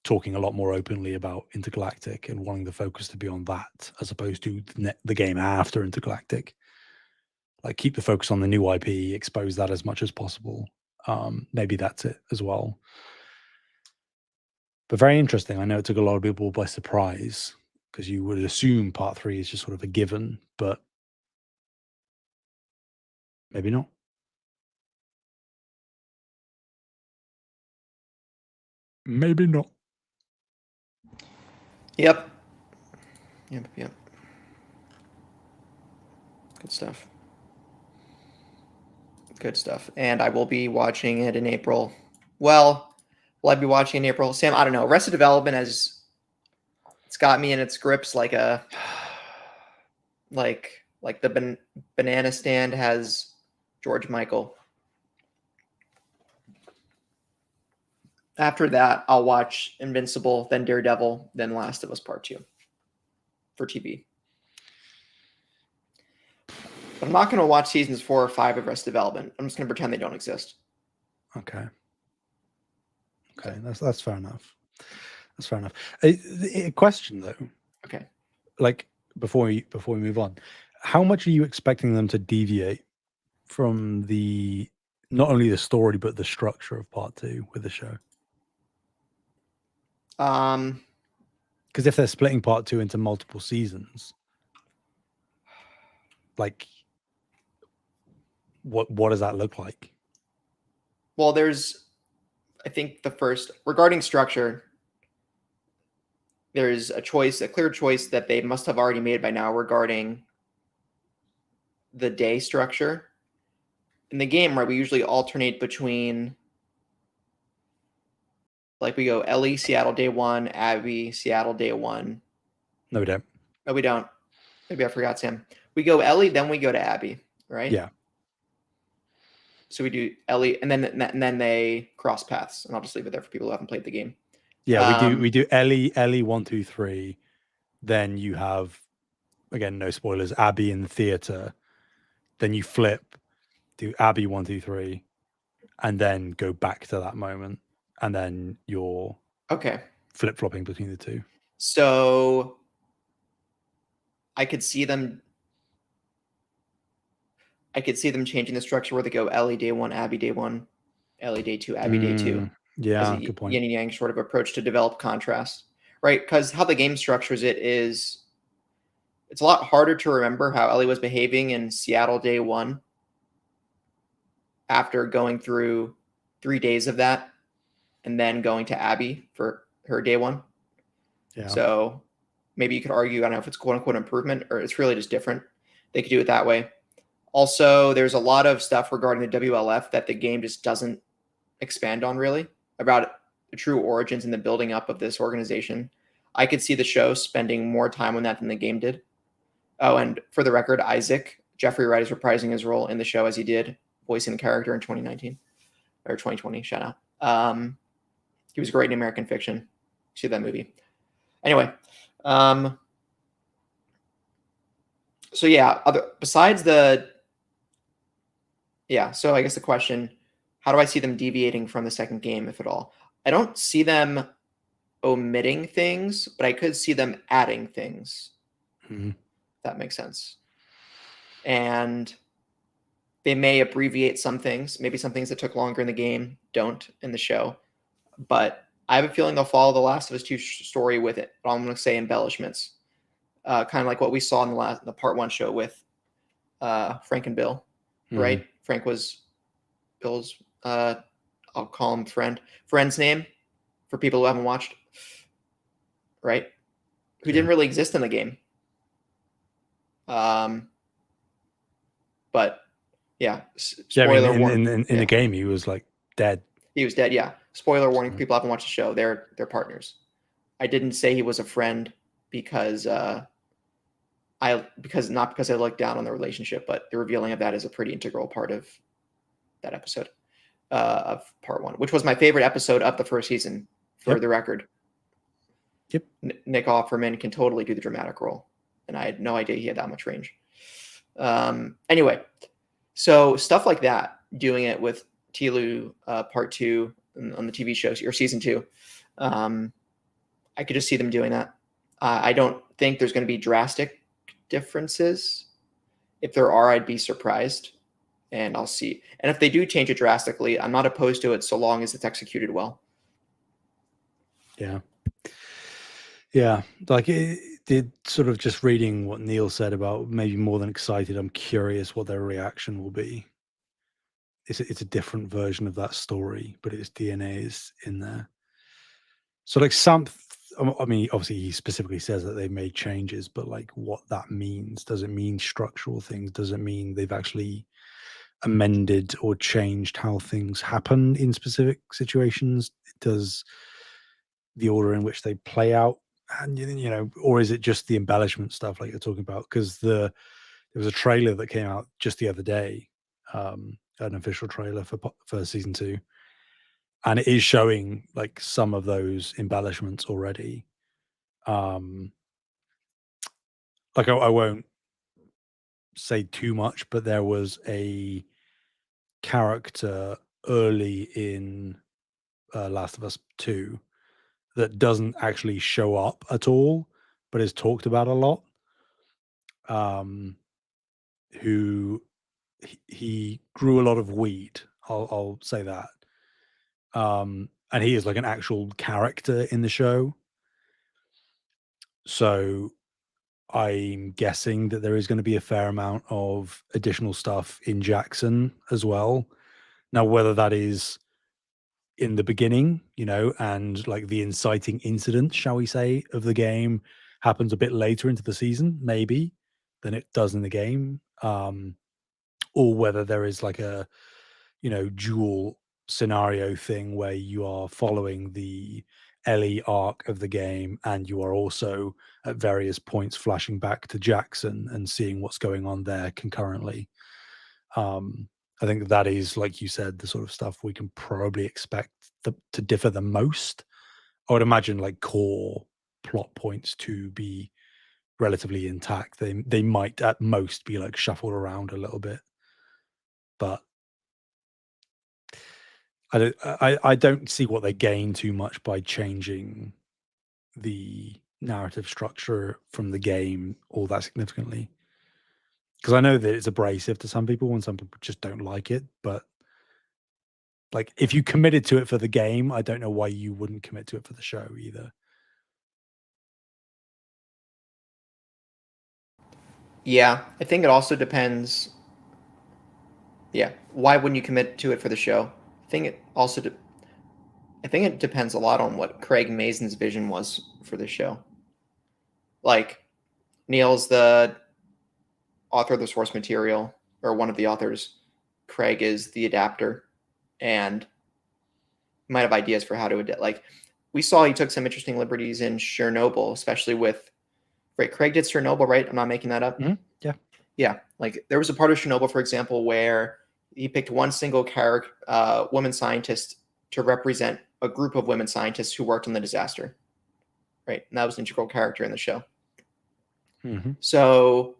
talking a lot more openly about Intergalactic and wanting the focus to be on that as opposed to the game after Intergalactic. Like, keep the focus on the new IP, expose that as much as possible. Maybe that's it as well. But very interesting. I know it took a lot of people by surprise because you would assume part 3 is just sort of a given, but maybe not. Maybe not. Yep. Good stuff. And I will be watching it in April. Well, will I be watching in April? Sam, I don't know. Arrested Development it's got me in its grips like the banana stand has George Michael. After that, I'll watch Invincible, then Daredevil, then Last of Us Part 2 for TV. But I'm not going to watch seasons 4 or 5 of Arrested Development. I'm just going to pretend they don't exist. Okay, that's fair enough. That's fair enough. A question though. Okay. Like, before we move on, how much are you expecting them to deviate from not only the story but the structure of part 2 with the show? Because if they're splitting part 2 into multiple seasons, like, what does that look like? Well, I think regarding structure, there's a clear choice that they must have already made by now regarding the day structure. In the game, right, we usually alternate between, like, we go Ellie, Seattle day 1, Abby, Seattle day 1. No, we don't. No, we don't. Maybe I forgot, Sam. We go Ellie, then we go to Abby, right? Yeah. So we do Ellie, and then they cross paths, and I'll just leave it there for people who haven't played the game. Yeah, we do Ellie 1, 2, 3. Then you have, again, no spoilers, Abby in the theater. Then you flip, do Abby 1, 2, 3, and then go back to that moment, and then you're flip-flopping between the two. So I could see them changing the structure where they go Ellie day 1, Abby day 1, Ellie day 2, Abby day 2. Yeah, as a good point. yin and yang sort of approach to develop contrast, right? Because how the game structures it is, it's a lot harder to remember how Ellie was behaving in Seattle day 1 after going through 3 days of that and then going to Abby for her day 1. Yeah. So maybe you could argue, I don't know if it's quote unquote improvement or it's really just different. They could do it that way. Also, there's a lot of stuff regarding the WLF that the game just doesn't expand on really, about the true origins and the building up of this organization. I could see the show spending more time on that than the game did. Oh, and for the record, Isaac, Jeffrey Wright is reprising his role in the show as he did voicing the character in 2019 or 2020. Shout out. He was great in American Fiction. See that movie. Anyway, so yeah, so I guess the question, how do I see them deviating from the second game, if at all? I don't see them omitting things, but I could see them adding things. Mm-hmm. That makes sense. And they may abbreviate some things. Maybe some things that took longer in the game don't in the show. But I have a feeling they'll follow the Last of Us 2 story with it. But I'm going to say embellishments. Kind of like what we saw in the part 1 show with Frank and Bill, right? Frank was Bill's, I'll call him friend's name for people who haven't watched, right? Who didn't really exist in the game. But yeah, spoiler warning. In the game, he was like dead. He was dead. Yeah. Spoiler warning for people who haven't watched the show. They're partners. I didn't say he was a friend because not because I looked down on the relationship, but the revealing of that is a pretty integral part of that episode of part 1, which was my favorite episode of the first season, for the record. Yep. Nick Offerman can totally do the dramatic role, and I had no idea he had that much range. Anyway, so stuff like that, doing it with Tilu part 2 on the TV shows or season 2, I could just see them doing that. I don't think there's going to be drastic differences. If there are, I'd be surprised, and I'll see. And if they do change it drastically, I'm not opposed to it so long as it's executed well. Yeah. Yeah. Like it did sort of just reading what Neil said about maybe more than excited. I'm curious what their reaction will be. It's a different version of that story, but its DNA is in there. So like I mean, obviously he specifically says that they made changes, but like what that means, does it mean structural things? Does it mean they've actually amended or changed how things happen in specific situations? Does the order in which they play out, and or is it just the embellishment stuff like you're talking about? Because there was a trailer that came out just the other day, an official trailer for season 2, and it is showing like some of those embellishments already. Like I won't say too much, but there was a character early in Last of Us 2 that doesn't actually show up at all, but is talked about a lot. Who he grew a lot of weed. I'll say that. And he is like an actual character in the show. So I'm guessing that there is going to be a fair amount of additional stuff in Jackson as well. Now, whether that is in the beginning, and like the inciting incident, shall we say, of the game happens a bit later into the season, maybe, than it does in the game. Or whether there is like a, dual scenario thing where you are following the Ellie arc of the game and you are also at various points flashing back to Jackson and seeing what's going on there concurrently. I think that is, like you said, the sort of stuff we can probably expect to differ the most. I would imagine like core plot points to be relatively intact. They might at most be like shuffled around a little bit, but I don't see what they gain too much by changing the narrative structure from the game all that significantly. Because I know that it's abrasive to some people and some people just don't like it, but like if you committed to it for the game, I don't know why you wouldn't commit to it for the show either. Yeah, I think it also depends. Yeah, why wouldn't you commit to it for the show? I think it depends a lot on what Craig Mazin's vision was for the show. Like, Neil's the author of the source material, or one of the authors. Craig is the adapter, and might have ideas for how to adapt. Like, we saw he took some interesting liberties in Chernobyl, especially with. Right, Craig did Chernobyl, right? I'm not making that up. Mm-hmm. Yeah. Yeah, like there was a part of Chernobyl, for example, where he picked one single character, woman scientist, to represent a group of women scientists who worked on the disaster. Right, and that was an integral character in the show. Mm-hmm. So,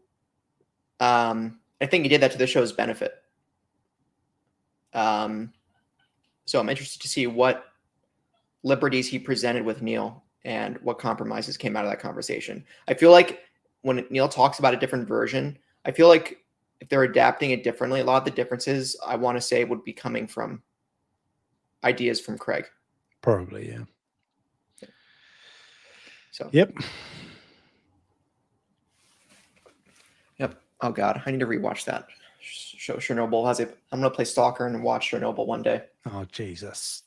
I think he did that to the show's benefit. So I'm interested to see what liberties he presented with Neil and what compromises came out of that conversation. I feel like when Neil talks about a different version, I feel like if they're adapting it differently, a lot of the differences I want to say would be coming from ideas from Craig. Probably, yeah. So, Yep. Oh God, I need to rewatch that show. Chernobyl I'm gonna play Stalker and watch Chernobyl one day. Oh Jesus.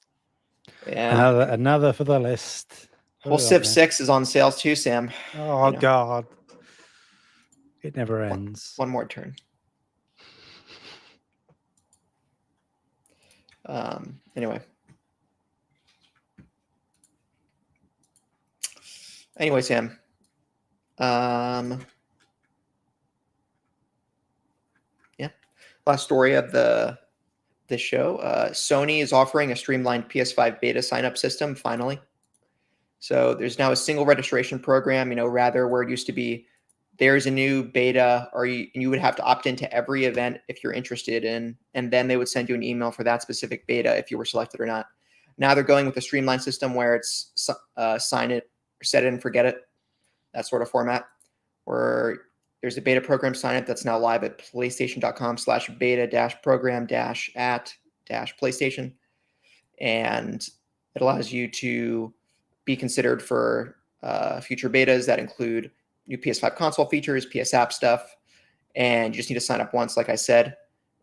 Yeah. Another for the list. Well, Civ 6 is on sales too, Sam. Oh God. It never ends. One more turn. Anyway, Sam. Last story of this show. Sony is offering a streamlined PS5 beta sign-up system, finally. So there's now a single registration program, rather where it used to be there's a new beta, or you would have to opt into every event if you're interested in, and then they would send you an email for that specific beta if you were selected or not. Now they're going with a streamlined system where it's sign it set it and forget it, that sort of format, where there's a beta program sign up that's now live at playstation.com/beta-program-at-PlayStation. And it allows you to be considered for future betas that include new PS5 console features, PS app stuff, and you just need to sign up once, like I said,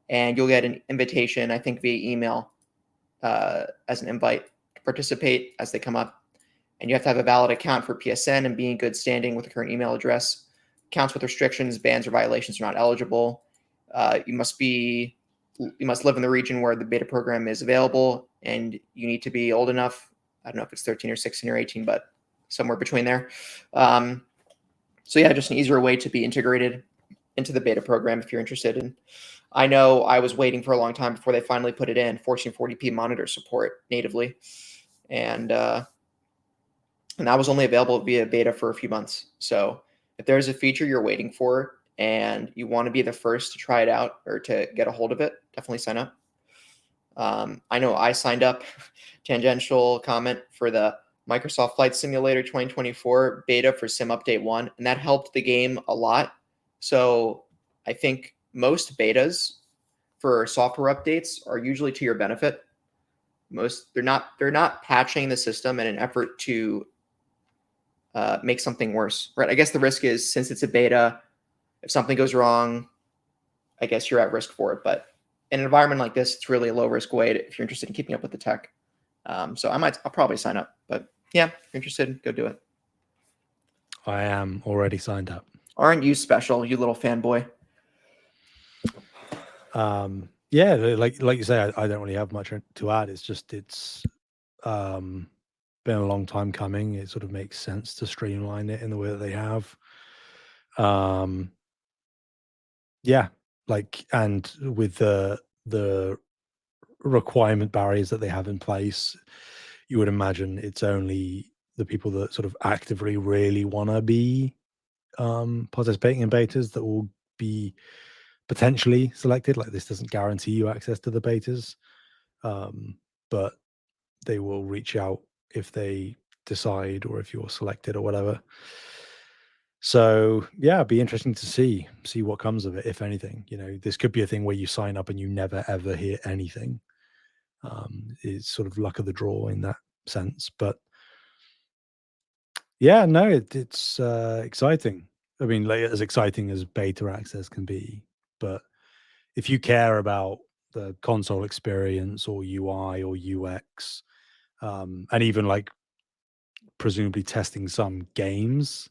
and you'll get an invitation, I think, via email as an invite to participate as they come up. And you have to have a valid account for PSN and be in good standing with the current email address. Accounts with restrictions, bans, or violations are not eligible. You must live in the region where the beta program is available, and you need to be old enough. I don't know if it's 13 or 16 or 18, but somewhere between there. So yeah, just an easier way to be integrated into the beta program if you're interested. And I know I was waiting for a long time before they finally put it in, 1440p monitor support natively. And that was only available via beta for a few months. So if there's a feature you're waiting for and you want to be the first to try it out or to get a hold of it, definitely sign up. I know I signed up, tangential comment, for the Microsoft Flight Simulator 2024 beta for Sim Update 1, and that helped the game a lot. So I think most betas for software updates are usually to your benefit. They're not patching the system in an effort to make something worse, right? I guess the risk is, since it's a beta, if something goes wrong, I guess you're at risk for it. But in an environment like this, it's really a low risk way if you're interested in keeping up with the tech. So I'll probably sign up. But yeah, if you're interested, go do it. I am already signed up. Aren't you special, you little fanboy? Yeah, like you say, I don't really have much to add. It's been a long time coming. It sort of makes sense to streamline it in the way that they have. Yeah, and with the requirement barriers that they have in place, you would imagine it's only the people that sort of actively really want to be participating in betas that will be potentially selected. Like, this doesn't guarantee you access to the betas, but they will reach out if they decide, or if you're selected or whatever. So yeah, it'd be interesting to see what comes of it, if anything. This could be a thing where you sign up and you never ever hear anything. It's sort of luck of the draw in that sense. But yeah, no, it's exciting. I mean, like, as exciting as beta access can be. But if you care about the console experience, or UI or UX, and even like presumably testing some games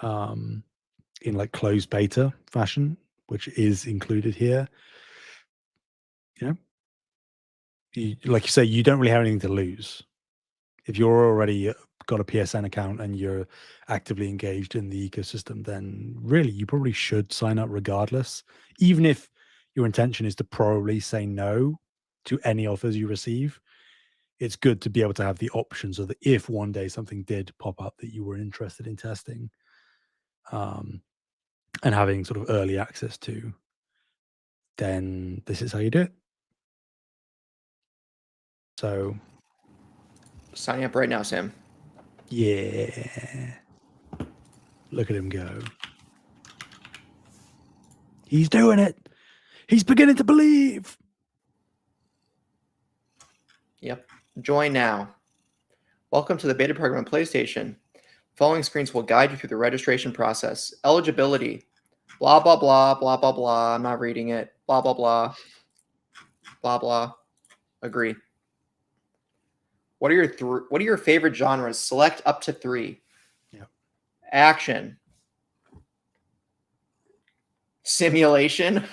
in like closed beta fashion, which is included here, like you say, you don't really have anything to lose. If you're already got a PSN account and you're actively engaged in the ecosystem, then really you probably should sign up regardless, even if your intention is to probably say no to any offers you receive. It's good to be able to have the option, so that if one day something did pop up that you were interested in testing, and having sort of early access to, then this is how you do it. So Signing up right now, Sam. yeah, look at him go. He's doing it. He's beginning to believe. Yep. Join now. Welcome to the beta program on PlayStation. Following screens will guide you through the registration process. Eligibility. Blah, blah, blah, blah, blah, blah. I'm not reading it. Blah, blah, blah. Blah, blah. Agree. What are your favorite genres? Select up to 3. Yeah. Action. Simulation.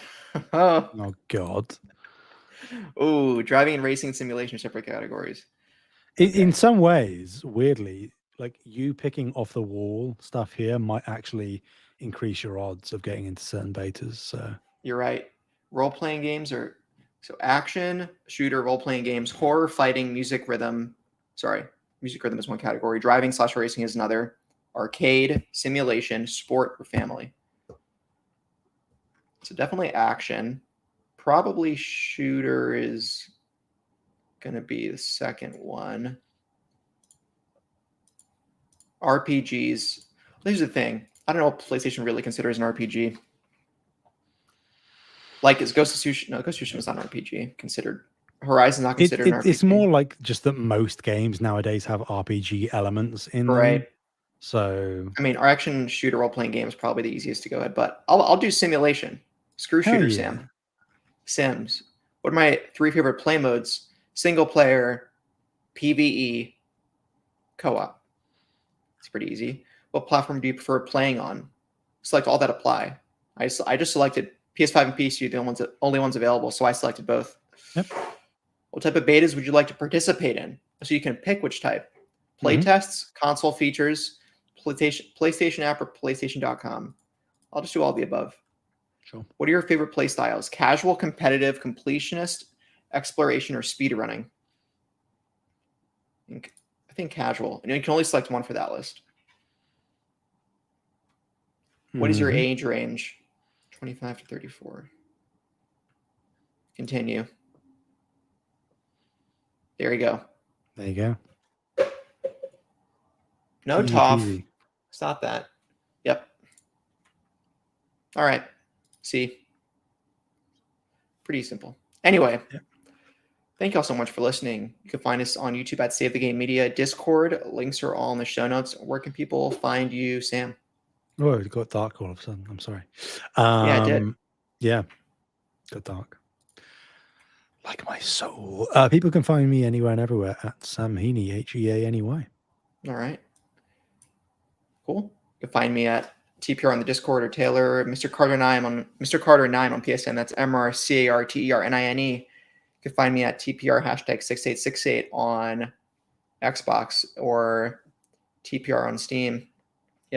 Oh God. Ooh, driving and racing simulation, separate categories. In some ways, weirdly, like, you picking off the wall stuff here might actually increase your odds of getting into certain betas. So You're right. Role-playing games are action, shooter, role-playing games, horror, fighting, music rhythm. Sorry, music rhythm is one category. Driving / racing is another. Arcade, simulation, sport, or family. So definitely action. Probably shooter is going to be the second one. RPGs. Here's the thing. I don't know what PlayStation really considers an RPG. Like, is Ghost of Tsushima? No, Ghost of Tsushima is not an RPG. Considered. Horizon's not considered an RPG. It's more like just that most games nowadays have RPG elements in right. them. So I mean, our action shooter role-playing game is probably the easiest to go ahead, but I'll do simulation. Screw hell shooter, yeah. Sam. Sims. What are my 3 favorite play modes? Single player, PvE, co-op. It's pretty easy. What platform do you prefer playing on? Select all that apply. I just selected PS5 and PC, the only ones available, so I selected both. Yep. What type of betas would you like to participate in? So you can pick which type. Play tests, console features, PlayStation app, or PlayStation.com. I'll just do all the above. Sure. What are your favorite play styles? Casual, competitive, completionist, exploration, or speedrunning? I think casual. And you can only select one for that list. What is your age range? 25 to 34. Continue. There you go. There you go. No Easy tough. peasy. Stop that. Yep. All right. See. Pretty simple. Anyway, thank you all so much for listening. You can find us on YouTube at Save the Game Media, Discord. Links are all in the show notes. Where can people find you, Sam? Oh, it got dark all of a sudden. I'm sorry. Yeah, it did. Yeah, got dark. Like my soul. People can find me anywhere and everywhere at Sam Heaney, HEANEY. All right. Cool. You can find me at TPR on the Discord, or Taylor, Mr. Carter 9 on PSN. That's MRCARTERNINE. You can find me at TPR #6868 on Xbox, or TPR on Steam.